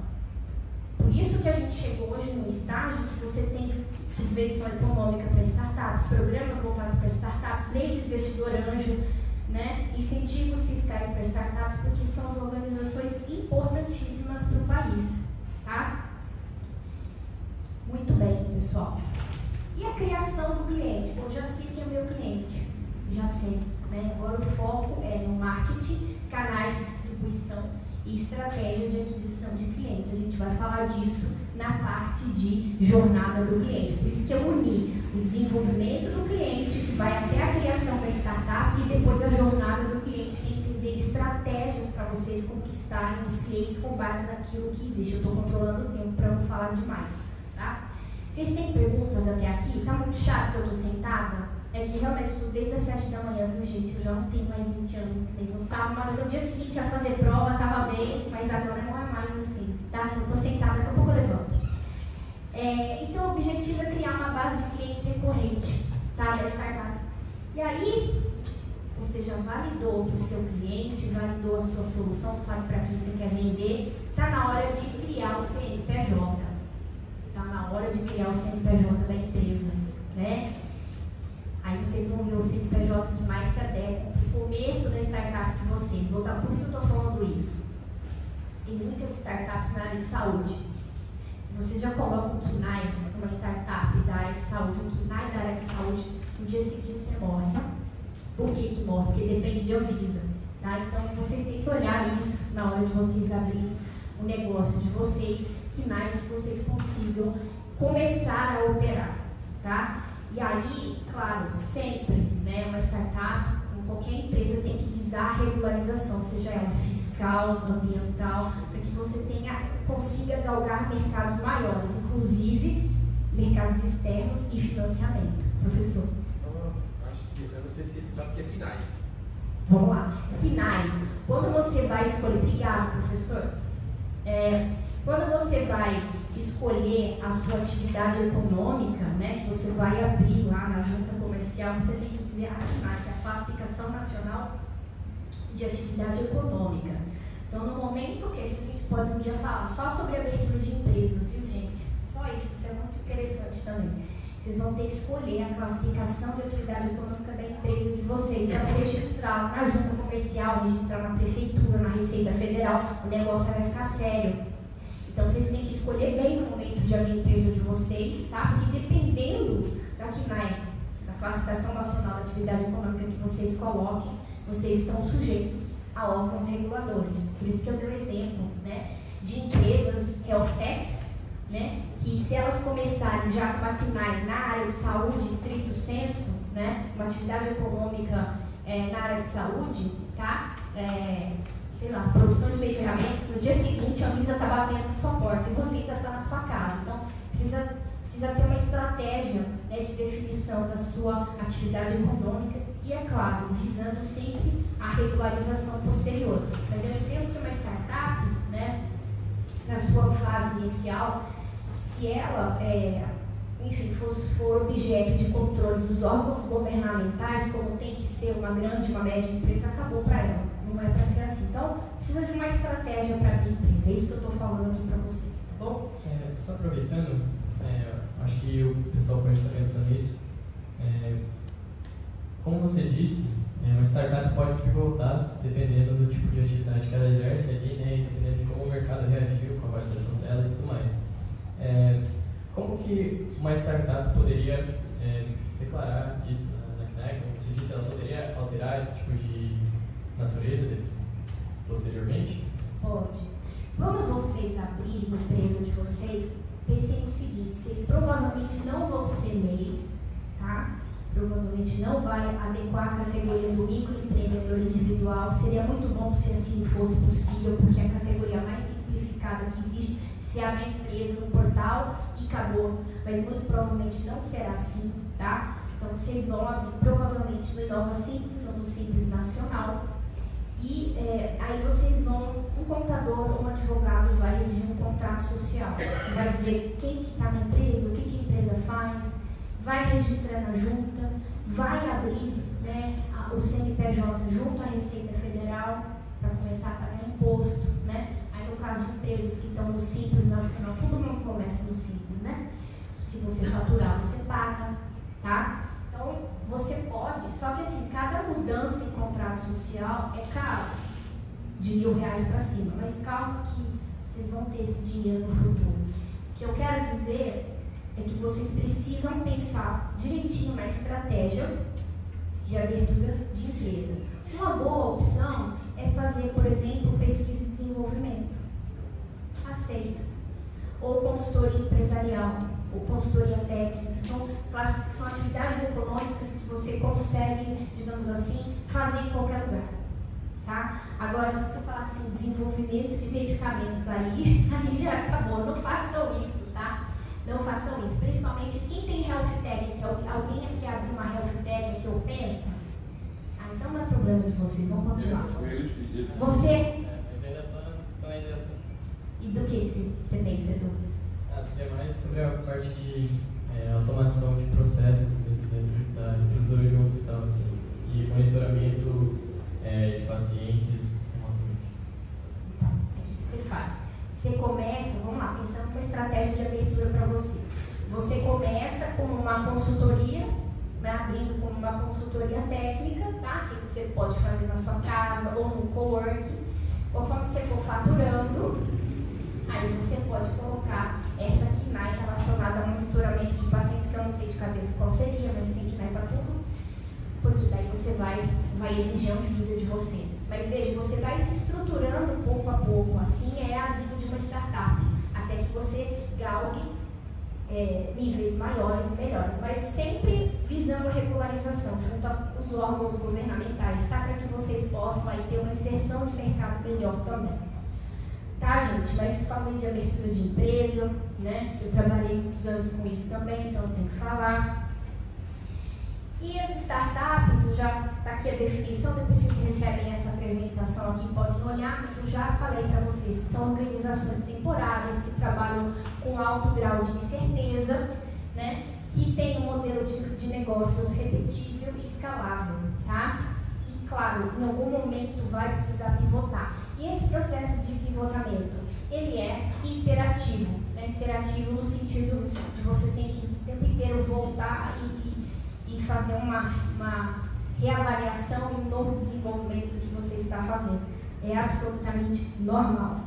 S2: Por isso que a gente chegou hoje num estágio que você tem subvenção econômica para startups, programas voltados para startups, lei do investidor anjo, né? Incentivos fiscais para startups, porque são as organizações importantíssimas para o país, tá? Muito bem, pessoal. E a criação do cliente? Bom, já sei que é meu cliente, já sei, né? Agora o foco é no marketing, canais de distribuição e estratégias de aquisição de clientes. A gente vai falar disso na parte de jornada do cliente. Por isso que eu uni o desenvolvimento do cliente, que vai até a criação da startup, e depois a jornada do cliente, que é entender estratégias para vocês conquistarem os clientes com base naquilo que existe. Eu estou controlando o tempo para não falar demais, tá? Vocês têm perguntas até aqui? Tá muito chato que eu estou sentada? É que realmente estou desde as 7 da manhã, viu, gente? Eu já não tenho mais 20 anos, que nem você sabe, mas no dia seguinte ia fazer prova, estava bem, mas agora não é mais assim, tá? Então estou sentada, daqui a pouco eu levanto. Então o objetivo é criar uma base de clientes recorrente, tá? Da startup. E aí, você já validou para o seu cliente, validou a sua solução, sabe para quem você quer vender, está na hora de criar o CNPJ. Está na hora de criar o CNPJ da empresa, né? Aí vocês vão ver o CNPJ que mais se adequa para o começo da startup de vocês. Por que eu estou falando isso? Tem muitas startups na área de saúde. Se você já coloca um KNAI, uma startup da área de saúde, um KNAI da área de saúde, no dia seguinte você morre. Por que morre? Porque depende de Anvisa. Tá? Então vocês têm que olhar isso na hora de vocês abrirem o negócio de vocês, KNAIs que vocês consigam começar a operar. Tá? E aí, claro, sempre, né, uma startup, qualquer empresa tem que visar a regularização, seja ela fiscal, ambiental, para que você consiga galgar mercados maiores, inclusive mercados externos e financiamento. Professor?
S4: Eu não sei se você sabe o que é KNAI.
S2: Vamos lá. KNAI, quando você vai escolher... Obrigado, professor. Quando você vai escolher a sua atividade econômica, né, que você vai abrir lá na junta comercial, você tem que dizer a CNAE, que é a Classificação Nacional de Atividade Econômica. Então, no momento que a gente pode um dia falar só sobre abertura de empresas, viu, gente? Só isso é muito interessante também. Vocês vão ter que escolher a classificação de atividade econômica da empresa de vocês para registrar na junta comercial, registrar na prefeitura, na Receita Federal. O negócio vai ficar sério. Então, vocês têm que escolher bem no momento de abrir a empresa de vocês, tá? Porque dependendo da CNAE, da Classificação Nacional de Atividade Econômica que vocês coloquem, vocês estão sujeitos a órgãos reguladores. Por isso que eu dei o exemplo, né, de empresas health techs, né, que se elas começarem já com a CNAE na área de saúde, estrito senso, né, uma atividade econômica na área de saúde, tá? Sei lá, produção de medicamentos, no dia seguinte a Anvisa está batendo na sua porta e você ainda está na sua casa. Então, precisa ter uma estratégia, né, de definição da sua atividade econômica e, é claro, visando sempre a regularização posterior. Mas eu entendo que uma startup, né, na sua fase inicial, se ela, enfim, for objeto de controle dos órgãos governamentais, como tem que ser uma grande, uma média empresa, acabou para ela. Não é para ser assim. Então, precisa de uma estratégia para abrir empresa. É isso que eu estou falando aqui para vocês, tá bom?
S1: Só aproveitando, acho que o pessoal pode estar pensando nisso. Como você disse, uma startup pode pivotar dependendo do tipo de atividade que ela exerce ali, né, e dependendo de como o mercado reagiu com a validação dela e tudo mais. Como que uma startup poderia declarar isso na CNAE? Como você disse, ela poderia alterar esse tipo de natureza posteriormente?
S2: Pode. Quando vocês abrirem a empresa de vocês, pensem no seguinte: vocês provavelmente não vão ser MEI, tá? Provavelmente não vai adequar a categoria do microempreendedor individual. Seria muito bom se assim fosse possível, porque é a categoria mais simplificada que existe. Se abre a empresa no portal e acabou. Mas muito provavelmente não será assim, tá? Então vocês vão abrir provavelmente no Inova Simples ou no Simples Nacional. E aí vocês vão, um contador ou um advogado vai redigir um contrato social, vai dizer quem que está na empresa, o que a empresa faz, vai registrar na junta, vai abrir, né, o CNPJ junto à Receita Federal para começar a pagar imposto, né? Aí no caso de empresas que estão no Simples Nacional, todo mundo começa no Simples, né? Se você faturar, você paga, tá? Então, você pode, só que assim, cada mudança em contrato social é caro, de R$1.000 para cima, mas calma que vocês vão ter esse dinheiro no futuro. O que eu quero dizer é que vocês precisam pensar direitinho uma estratégia de abertura de empresa. Uma boa opção é fazer, por exemplo, pesquisa e desenvolvimento. Aceita. Ou consultoria empresarial, ou consultoria técnica. São atividades econômicas que você consegue, digamos assim, fazer em qualquer lugar. Tá? Agora, se você falar assim, desenvolvimento de medicamentos, aí já acabou. Não façam isso, tá? Não façam isso. Principalmente quem tem health tech, que alguém aqui abriu uma health tech que eu penso. Então não é problema de vocês, vamos continuar. Você?
S1: Mas ainda só na ideação.
S2: E do que você pensa, Edu?
S1: Seria mais sobre a parte de automação de processos mesmo dentro da estrutura de um hospital, assim, e monitoramento de pacientes remotamente.
S2: Tá, o que você faz? Você começa, vamos lá, pensando numa estratégia de abertura para você. Você começa com uma consultoria, né, abrindo como uma consultoria técnica, tá? Que você pode fazer na sua casa ou no coworking. Conforme você for faturando, aí você pode colocar essa CNAE relacionada ao monitoramento de pacientes, que eu não sei de cabeça qual seria, mas tem CNAE para tudo, porque daí você vai exigir a Anvisa de você. Mas veja, você vai se estruturando pouco a pouco, assim é a vida de uma startup, até que você galgue níveis maiores e melhores, mas sempre visando a regularização junto aos órgãos governamentais, tá? Para que vocês possam aí ter uma inserção de mercado melhor também. Tá, gente? Mas falando de abertura de empresa, né? Eu trabalhei muitos anos com isso também, então eu tenho que falar. E as startups, eu já tá aqui aqui a definição, depois vocês recebem essa apresentação aqui, podem olhar, mas eu já falei para vocês que são organizações temporárias que trabalham com alto grau de incerteza, né, que tem um modelo de negócios repetível e escalável, tá? E claro, em algum momento vai precisar pivotar. E esse processo de pivotamento, ele é iterativo, né? Iterativo no sentido de você ter que o tempo inteiro voltar e fazer uma reavaliação e um novo desenvolvimento do que você está fazendo. É absolutamente normal.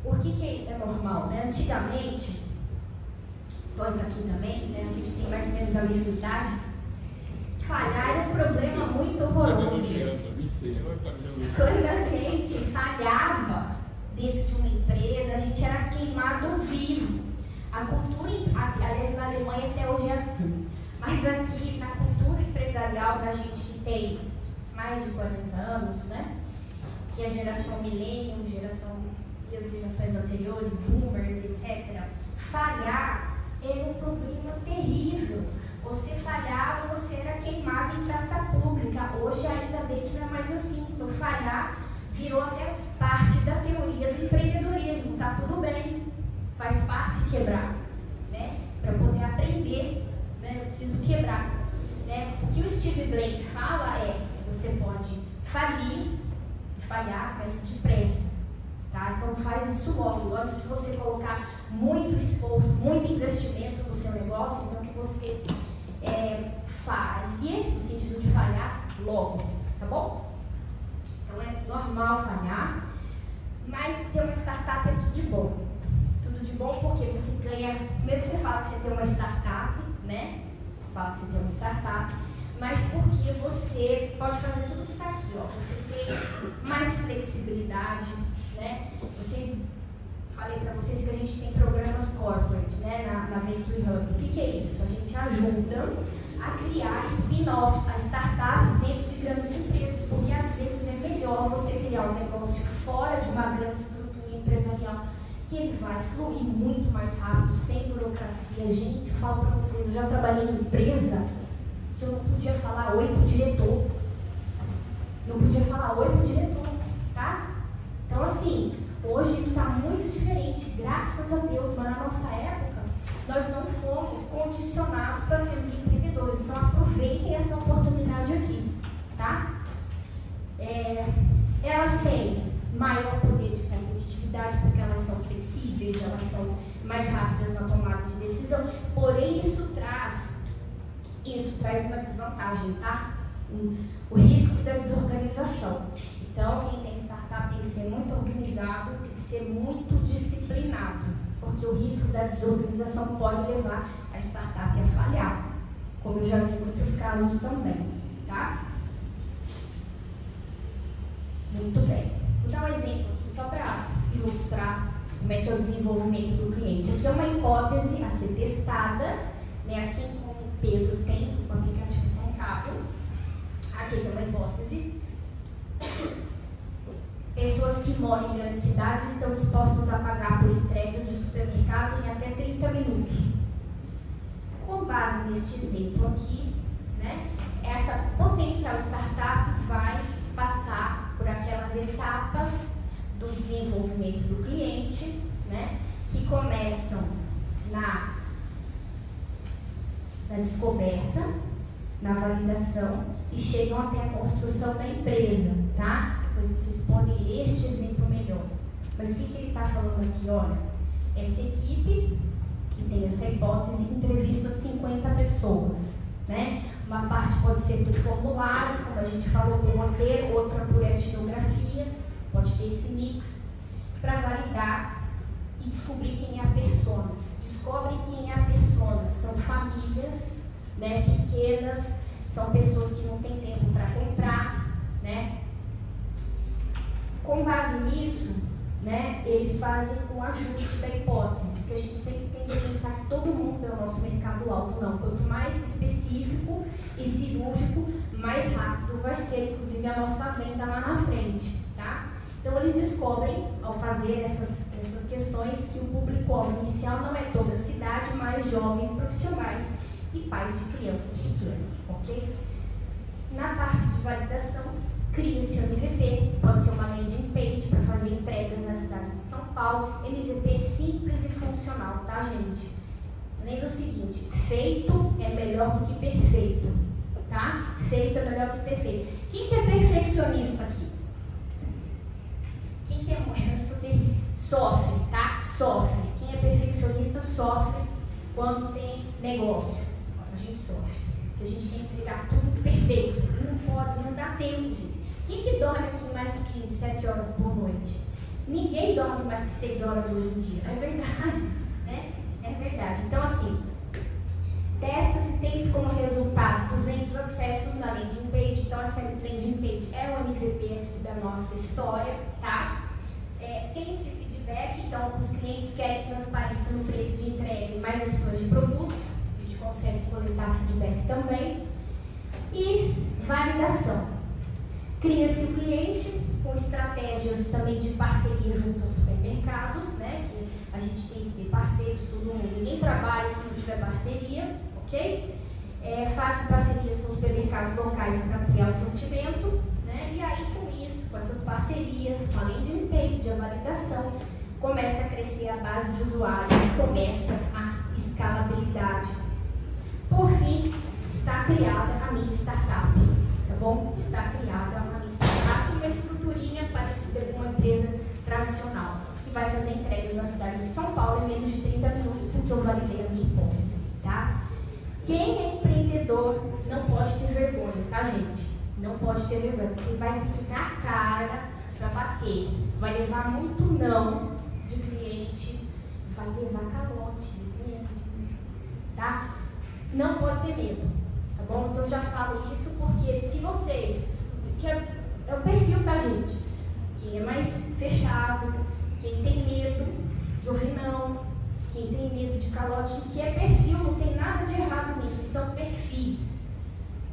S2: Por que é normal, né? Antigamente, Tony está aqui também, né? A gente tem mais ou menos a mesma idade. Falhar era um problema muito horroroso. Quando a gente falhava dentro de uma empresa, a gente era queimado vivo. A cultura, aliás, na Alemanha até hoje é assim. Mas aqui, na cultura empresarial da gente que tem mais de 40 anos, né? Que é a geração millennium, e as gerações anteriores, boomers, etc. Falhar era um problema terrível. Você falhava, você era queimado em praça pública. Hoje, ainda bem que não é mais assim. Então, falhar virou até parte da teoria do empreendedorismo. Tá tudo bem, faz parte quebrar, né? Para poder aprender, né? Eu preciso quebrar, né? O que o Steve Blank fala é que você pode falir e falhar, mas depressa, tá? Então, faz isso logo, antes de você colocar muito esforço, muito investimento no seu negócio. Então, que você falhe, no sentido de falhar logo, tá bom? Então é normal falhar, mas ter uma startup é tudo de bom. Tudo de bom porque você ganha, primeiro você fala que você tem uma startup, né? Fala que você tem uma startup, mas porque você pode fazer tudo que está aqui, ó. Você tem mais flexibilidade, né? Falei para vocês que a gente tem programas corporate, né, na Venture Hub. O que é isso? A gente ajuda a criar spin-offs, a startups dentro de grandes empresas, porque às vezes é melhor você criar um negócio fora de uma grande estrutura empresarial, que ele vai fluir muito mais rápido, sem burocracia. Gente, eu falo para vocês, eu já trabalhei em empresa que eu não podia falar oi pro diretor. Não podia falar oi pro diretor, tá? Então, assim, hoje isso está muito diferente, graças a Deus, mas na nossa época nós não fomos condicionados para sermos empreendedores. Então aproveitem essa oportunidade aqui, tá? Elas têm maior poder de competitividade porque elas são flexíveis, elas são mais rápidas na tomada de decisão, porém isso traz uma desvantagem, tá? O risco da desorganização. Então, quem tem startup tem que ser muito organizado, tem que ser muito disciplinado, porque o risco da desorganização pode levar a startup a falhar, como eu já vi em muitos casos também, tá? Muito bem. Vou dar um exemplo aqui só para ilustrar como é que é o desenvolvimento do cliente. Aqui é uma hipótese a ser testada, né? Assim como o Pedro tem o aplicativo contábil. Aqui tem uma hipótese. Pessoas que moram em grandes cidades estão dispostas a pagar por entregas de supermercado em até 30 minutos. Com base neste exemplo aqui, né, essa potencial startup vai passar por aquelas etapas do desenvolvimento do cliente, né, que começam na descoberta, na validação e chegam até a construção da empresa, tá? Depois vocês podem ler este exemplo melhor. Mas o que ele está falando aqui? Olha, essa equipe que tem essa hipótese entrevista 50 pessoas, né? Uma parte pode ser por formulário, como a gente falou, por roteiro, outra por etnografia, pode ter esse mix, para validar e descobrir quem é a persona. Descobrem quem é a persona. São famílias, né, pequenas, são pessoas que não têm tempo para comprar, né? Com base nisso, né, eles fazem um ajuste da hipótese, porque a gente sempre tende a pensar que todo mundo é o nosso mercado-alvo. Não, quanto mais específico e cirúrgico, mais rápido vai ser, inclusive, a nossa venda lá na frente, tá? Então, eles descobrem, ao fazer essas questões, que o público-alvo inicial não é toda a cidade, mas jovens profissionais e pais de crianças pequenas, ok? Na parte de validação, cria-se o MVP, pode ser uma landing page para fazer entregas na cidade de São Paulo. MVP simples e funcional, tá, gente? Lembra o seguinte, feito é melhor do que perfeito, tá? Feito é melhor do que perfeito. Quem que é perfeccionista aqui? Quem que é sofre, tá? Sofre. Quem é perfeccionista sofre quando tem negócio. A gente sofre. Porque a gente tem que entregar tudo perfeito. Não pode, não dá tempo, gente. Quem que dorme aqui mais do que 7 horas por noite? Ninguém dorme mais que 6 horas hoje em dia. É verdade, né? É verdade. Então, assim, testa-se, tem isso como resultado 200 acessos na landing page. Então, essa landing page é o MVP aqui da nossa história, tá? Tem esse feedback, então os clientes querem transparência no preço de entrega e mais opções de produtos. A gente consegue coletar feedback também. E validação. Cria-se o cliente com estratégias também de parceria junto aos supermercados, né? Que a gente tem que ter parceiros, todo mundo. Ninguém trabalha se não tiver parceria, ok? Faça parcerias com os supermercados locais para ampliar o sortimento, né? E aí, com isso, com essas parcerias, com a landing page, a validação, começa a crescer a base de usuários, começa a escalabilidade. Por fim, está criada a minha startup, tá bom? Está criada a minha startup, uma estruturinha parecida com uma empresa tradicional, que vai fazer entregas na cidade de São Paulo em menos de 30 minutos, porque eu validei a minha hipótese, tá? Quem é empreendedor não pode ter vergonha, tá, gente? Não pode ter vergonha. Você vai ficar a cara para bater. Vai levar muito não de cliente, vai levar calote de cliente, tá? Não pode ter medo, tá bom? Então eu já falo isso porque se vocês, que é o perfil, tá, gente? Quem é mais fechado, quem tem medo de ouvir não, quem tem medo de calote, que é perfil, não tem nada de errado nisso, são perfis.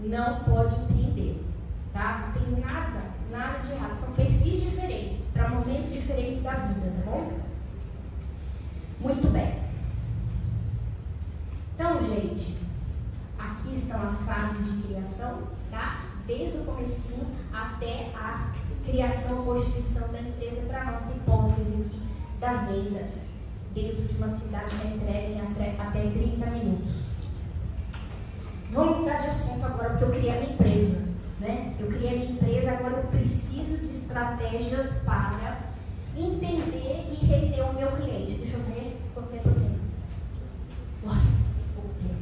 S2: Não pode empreender, tá? Não tem nada de errado, são perfis diferentes, para momentos diferentes da vida, tá bom? Muito bem. Então, gente, aqui estão as fases de criação, tá? Desde o comecinho até a criação, constituição da empresa para a nossa hipótese aqui da venda dentro de uma cidade da entrega em até 30 minutos. Vamos mudar de assunto agora, porque eu criei a minha empresa, né? Eu criei a minha empresa, agora eu preciso de estratégias para entender e reter o meu cliente. Deixa eu ver quanto tempo eu tenho. Uau, pouco tempo.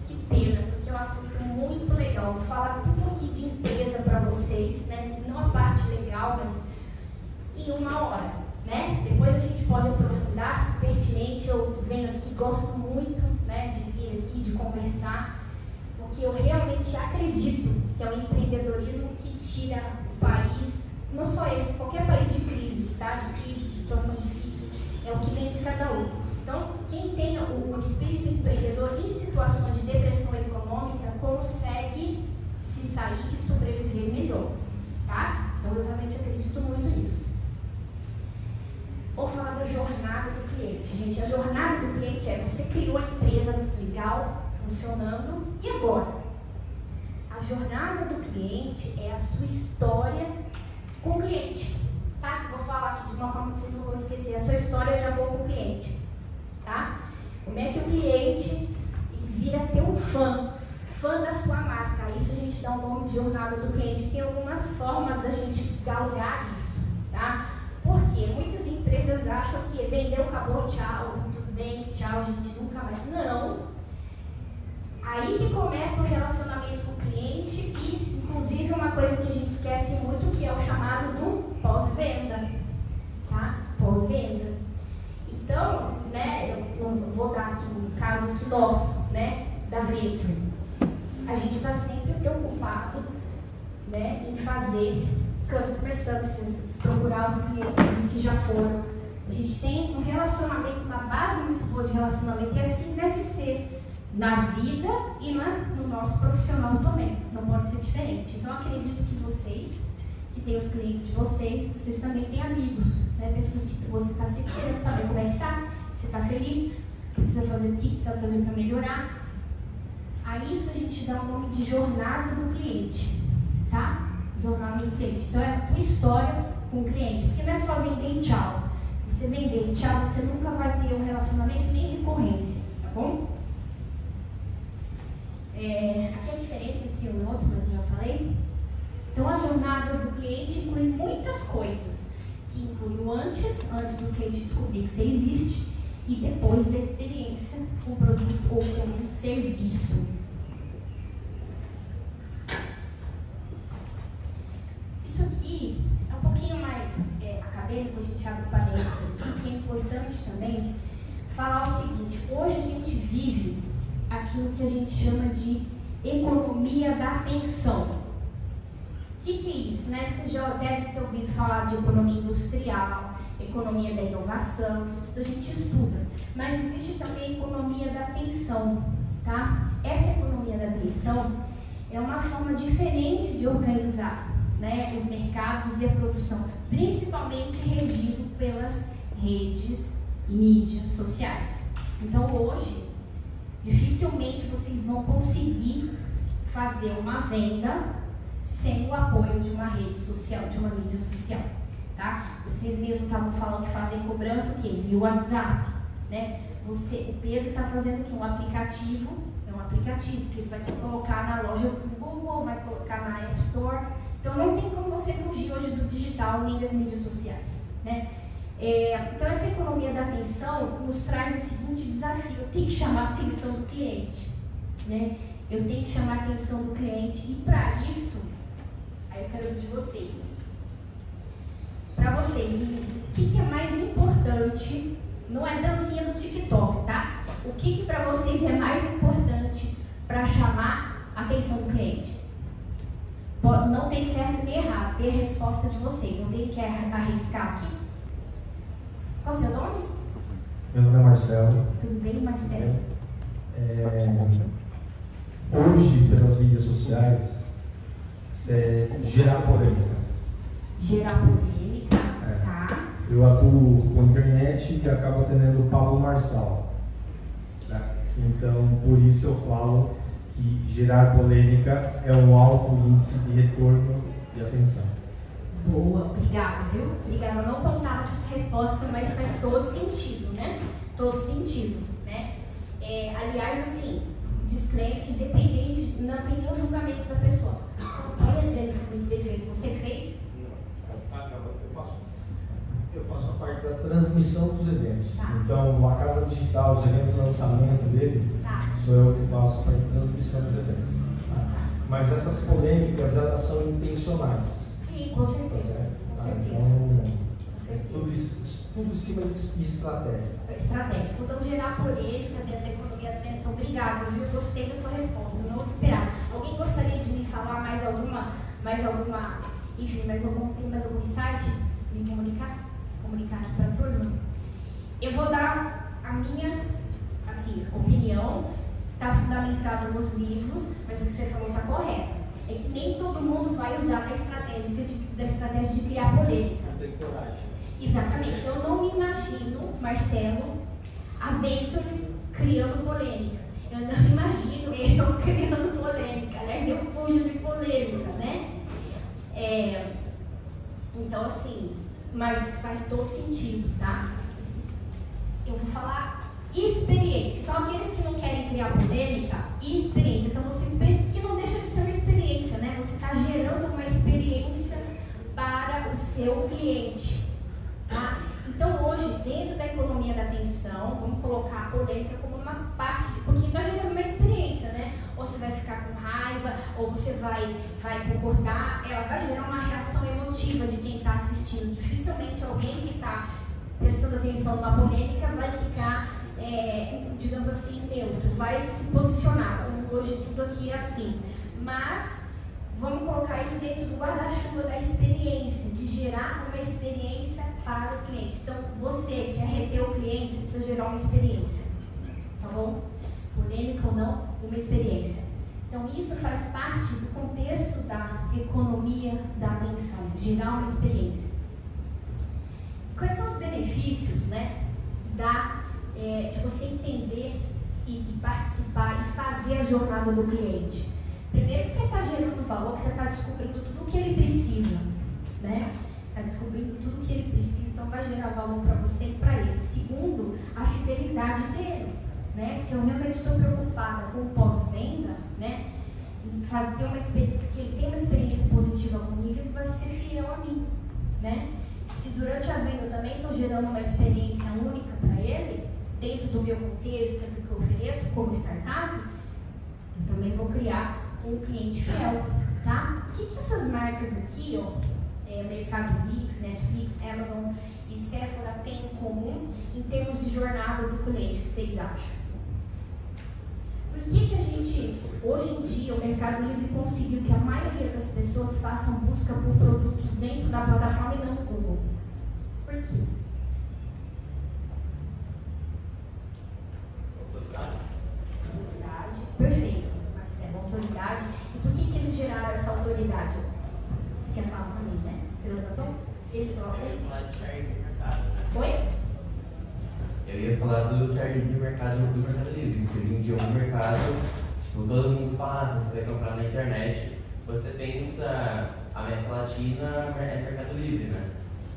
S2: Que pena, porque é um assunto muito legal. Vou falar um pouquinho de empresa para vocês, né? Não a parte legal, mas em 1 hora, né? Depois a gente pode aprofundar, se pertinente. Eu venho aqui, gosto muito, né, de vir aqui, de conversar, porque eu realmente acredito que é o empreendedorismo que tira o país, não só esse, qualquer país de crise, tá? De crise, de situação difícil, é o que vem de cada um. Então, quem tem o espírito empreendedor em situações de depressão econômica consegue se sair e sobreviver melhor, tá? Então, eu realmente acredito muito nisso. Vou falar da jornada do cliente. Gente, a jornada do cliente é: você criou a empresa legal, funcionando, e agora? A jornada do cliente é a sua história com o cliente, tá? Vou falar aqui de uma forma que vocês não vão esquecer. A sua história de amor com o cliente, tá? Como é que o cliente vira teu fã da sua marca? A isso a gente dá o nome de jornada do cliente. Tem algumas formas da gente galgar isso, tá? Porque muitas empresas acham que vendeu, acabou, tchau, tudo bem, tchau, gente, nunca mais. Não. Aí que começa o relacionamento com o cliente e, inclusive, uma coisa que a gente esquece muito, que é o chamado do pós-venda, tá? Pós-venda. Então, né, eu vou dar aqui um caso aqui nosso, né, da Venture. A gente está sempre preocupado, né, em fazer customer success, procurar os clientes, os que já foram. A gente tem um relacionamento, uma base muito boa de relacionamento, e assim deve ser na vida e no nosso profissional também. Não pode ser diferente. Então, eu acredito que vocês, que têm os clientes de vocês também têm amigos, né? Pessoas que você está sempre querendo saber como é que está, se está feliz, precisa fazer o que precisa fazer para melhorar. A isso a gente dá o nome de jornada do cliente, tá? Jornada do cliente. Então é a tua história com o cliente, porque não é só vender e tchau. Se você vender e tchau, você nunca vai ter um relacionamento nem recorrência, tá bom? Aqui a diferença entre um e outro, mas eu já falei. Então as jornadas do cliente incluem muitas coisas, que inclui o antes do cliente descobrir que você existe, e depois da experiência com o produto ou com o serviço. Isso aqui é um pouquinho mais acadêmico, a gente abre parênteses aqui, que é importante também falar o seguinte: hoje a gente vive aquilo que a gente chama de economia da atenção. O que é isso, né? Vocês já devem ter ouvido falar de economia industrial, economia da inovação, isso tudo a gente estuda. Mas existe também a economia da atenção, tá? Essa economia da atenção é uma forma diferente de organizar, né, os mercados e a produção, principalmente regido pelas redes e mídias sociais. Então hoje, dificilmente vocês vão conseguir fazer uma venda sem o apoio de uma rede social, de uma mídia social, tá? Vocês mesmos estavam falando que fazem cobrança o quê? Via WhatsApp, né? O Pedro está fazendo o quê? Um aplicativo, é um aplicativo que ele vai ter que colocar na loja do Google, vai colocar na App Store. Então não tem como você fugir hoje do digital nem das mídias sociais, né? Então essa economia da atenção nos traz o seguinte desafio: eu tenho que chamar a atenção do cliente, né? Eu tenho que chamar a atenção do cliente, e para isso, aí eu quero de vocês. Para vocês, o que é mais importante? Não é dancinha do TikTok, tá? O que para vocês é mais importante para chamar a atenção do cliente? Não tem certo nem errado, tem a resposta de vocês. Alguém quer arriscar aqui? Qual é o seu nome?
S7: Meu nome é Marcelo.
S2: Tudo bem, Marcelo?
S7: Hoje, pelas mídias sociais, gerar polêmica.
S2: Gerar polêmica, tá?
S7: Eu atuo com internet e acabo atendendo o Pablo Marçal. Né? Então, por isso eu falo que gerar polêmica é um alto índice de retorno e atenção.
S2: Boa, obrigada, viu? Obrigada. Eu não contava com essa resposta, mas faz todo sentido, né? Todo sentido, né? Aliás, assim, disclaimer, independente, não tem nenhum julgamento da pessoa. A campanha dele foi muito bem feita. Você fez?
S7: Eu faço a parte da transmissão dos eventos.
S2: Tá.
S7: Então, a Casa Digital, os eventos de lançamento dele,
S2: Tá.
S7: sou eu que faço a parte de transmissão dos eventos. Tá? Mas essas polêmicas, elas são intencionais.
S2: Sim, com certeza.
S7: Tá certo?
S2: Com certeza.
S7: Então, tudo em cima de estratégia.
S2: Estratégico. Então, gerar polêmica dentro da economia da atenção. Obrigada, viu? Gostei da sua resposta. Não esperava. Alguém gostaria de me falar mais alguma, enfim, tem mais algum insight? Me comunicar aqui para a turma? Eu vou dar a minha, assim, opinião, está fundamentado nos livros, mas o que você falou está correto. É que nem todo mundo vai usar a estratégia de criar polêmica.
S7: Não tem coragem.
S2: Exatamente. Eu não me imagino, Marcelo, Aventure criando polêmica. Eu não imagino eu criando polêmica. Aliás, eu fujo de polêmica, né? Então, assim, mas faz todo sentido, tá? Eu vou falar experiência. Então, aqueles que não querem criar polêmica, experiência. Então, que não deixa de ser uma experiência, né? Você está gerando uma experiência para o seu cliente, tá? Então, hoje, dentro da economia da atenção, vamos colocar a polêmica como uma parte, porque está gerando uma experiência, né? Ou você vai ficar com raiva, ou você vai concordar, ela vai gerar uma reação emotiva de quem está assistindo. Dificilmente alguém que está prestando atenção numa polêmica vai ficar, digamos assim, neutro, vai se posicionar, como hoje tudo aqui é assim. Mas vamos colocar isso dentro do guarda-chuva da experiência, de gerar uma experiência para o cliente. Então, você quer reter o cliente, você precisa gerar uma experiência, tá bom? Polêmica ou não, uma experiência. Então, isso faz parte do contexto da economia da atenção, gerar uma experiência. Quais são os benefícios, né, de você entender e participar e fazer a jornada do cliente? Primeiro que você está gerando valor, que você está descobrindo tudo o que ele precisa, né? Está descobrindo tudo o que ele precisa, então vai gerar valor para você e para ele. Segundo, a fidelidade dele, né? Se eu realmente estou preocupada com o pós-venda, né? Que ele tenha uma experiência positiva comigo, ele vai ser fiel a mim, né? Se durante a venda eu também estou gerando uma experiência única para ele, dentro do meu contexto, dentro do que eu ofereço como startup, eu também vou criar um cliente fiel, tá? O que essas marcas aqui, ó, Mercado Livre, Netflix, Amazon e Sephora têm em comum em termos de jornada do cliente, que vocês acham? Por que a gente, hoje em dia, o Mercado Livre conseguiu que a maioria das pessoas façam busca por produtos dentro da plataforma e não no Google? Por quê? Autoridade. Perfeito, Marcelo, autoridade. E por que eles geraram essa autoridade? Você quer falar também, né? Você levantou? Ele Oi?
S8: Eu ia falar do jardim do Mercado Livre, porque hoje em dia o mercado, tipo, todo mundo fala, você vai comprar na internet, você pensa, a América Latina é Mercado Livre, né?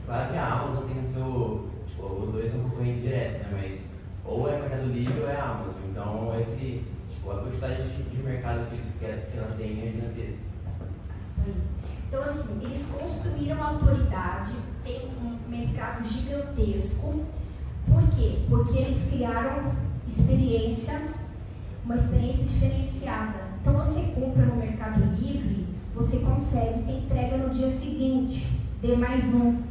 S8: Claro que a Amazon tem o seu, tipo, os dois são concorrentes diretos, né? Mas ou é Mercado Livre ou é a Amazon, então a quantidade de mercado que ela tem é gigantesca.
S2: Isso aí. Então assim, eles construíram autoridade, tem um mercado gigantesco. Por quê? Porque eles criaram uma experiência diferenciada. Então você compra no Mercado Livre, você consegue ter entrega no dia seguinte, D+1,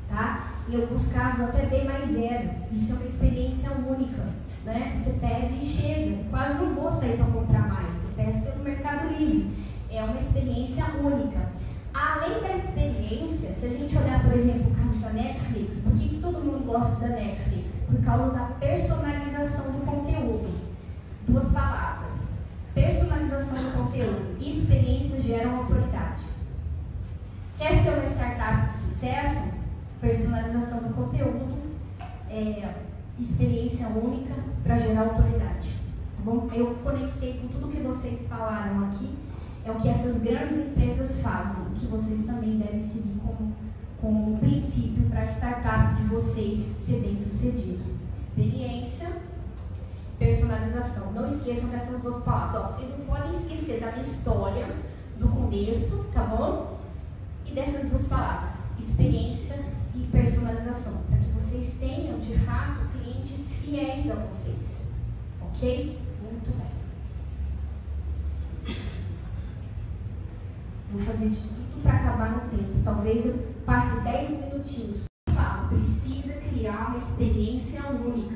S2: tá? Em alguns casos até D+0. Isso é uma experiência única, né? Você pede e chega. Quase não vou sair para comprar mais. Eu peço pelo Mercado Livre. É uma experiência única. Além da experiência, se a gente olhar, por exemplo, o caso da Netflix, por que todo mundo gosta da Netflix? Por causa da personalização do conteúdo. Duas palavras. Personalização do conteúdo e experiência geram autoridade. Quer ser uma startup de sucesso? Personalização do conteúdo, experiência única para gerar autoridade. Tá bom? Eu conectei com tudo que vocês falaram aqui. É o que essas grandes empresas fazem, que vocês também devem seguir como princípio para a startup de vocês ser bem sucedido. Experiência, personalização. Não esqueçam dessas duas palavras. Ó, vocês não podem esquecer da história, do começo, tá bom? E dessas duas palavras, experiência e personalização, para que vocês tenham, de fato, clientes fiéis a vocês. Ok? Muito bem. Vou fazer de tudo para acabar no tempo. Talvez eu passe 10 minutinhos. Precisa criar uma experiência única,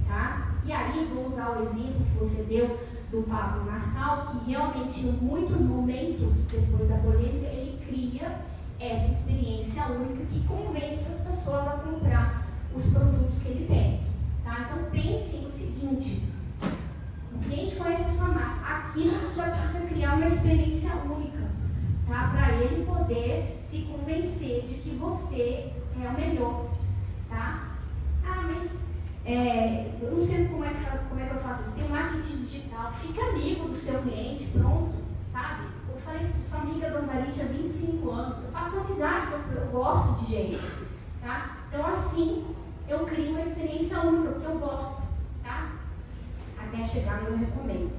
S2: tá? E aí vou usar o exemplo que você deu do Pablo Marçal, que realmente em muitos momentos, depois da polêmica, ele cria essa experiência única que convence as pessoas a comprar os produtos que ele tem, tá? Então pensem o seguinte: o cliente conhece a sua marca. Aqui você já precisa criar uma experiência única, tá? Para ele poder se convencer de que você é o melhor, tá? Ah, mas eu não sei como é que eu faço isso. Tem um marketing digital, fica amigo do seu cliente, pronto, sabe? Eu falei que sou amiga do Azarite há 25 anos, eu faço amizade com as pessoas, eu gosto de gente, tá? Então assim, eu crio uma experiência única, que eu gosto, tá? Até chegar no eu recomendo.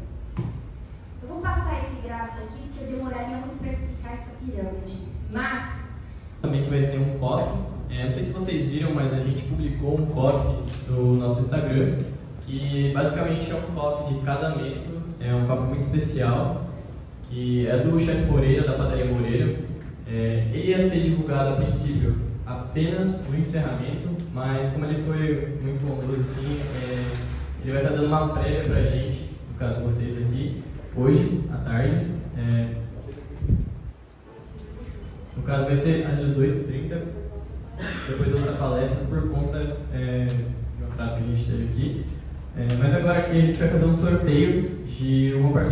S2: Eu vou passar esse gráfico aqui, porque eu demoraria muito para explicar essa pirâmide, mas...
S1: Também que vai ter um copy. Não sei se vocês viram, mas a gente publicou um copy no nosso Instagram, que basicamente é um copy de casamento, é um copy muito especial, que é do chefe Moreira, da padaria Moreira. Ele ia ser divulgado a princípio apenas no encerramento, mas como ele foi muito bondoso assim, ele vai estar dando uma prévia pra gente, no caso vocês aqui, hoje, à tarde. No caso vai ser às 18h30, depois outra palestra por conta de uma frase que a gente teve aqui. Mas agora aqui a gente vai fazer um sorteio de uma parceria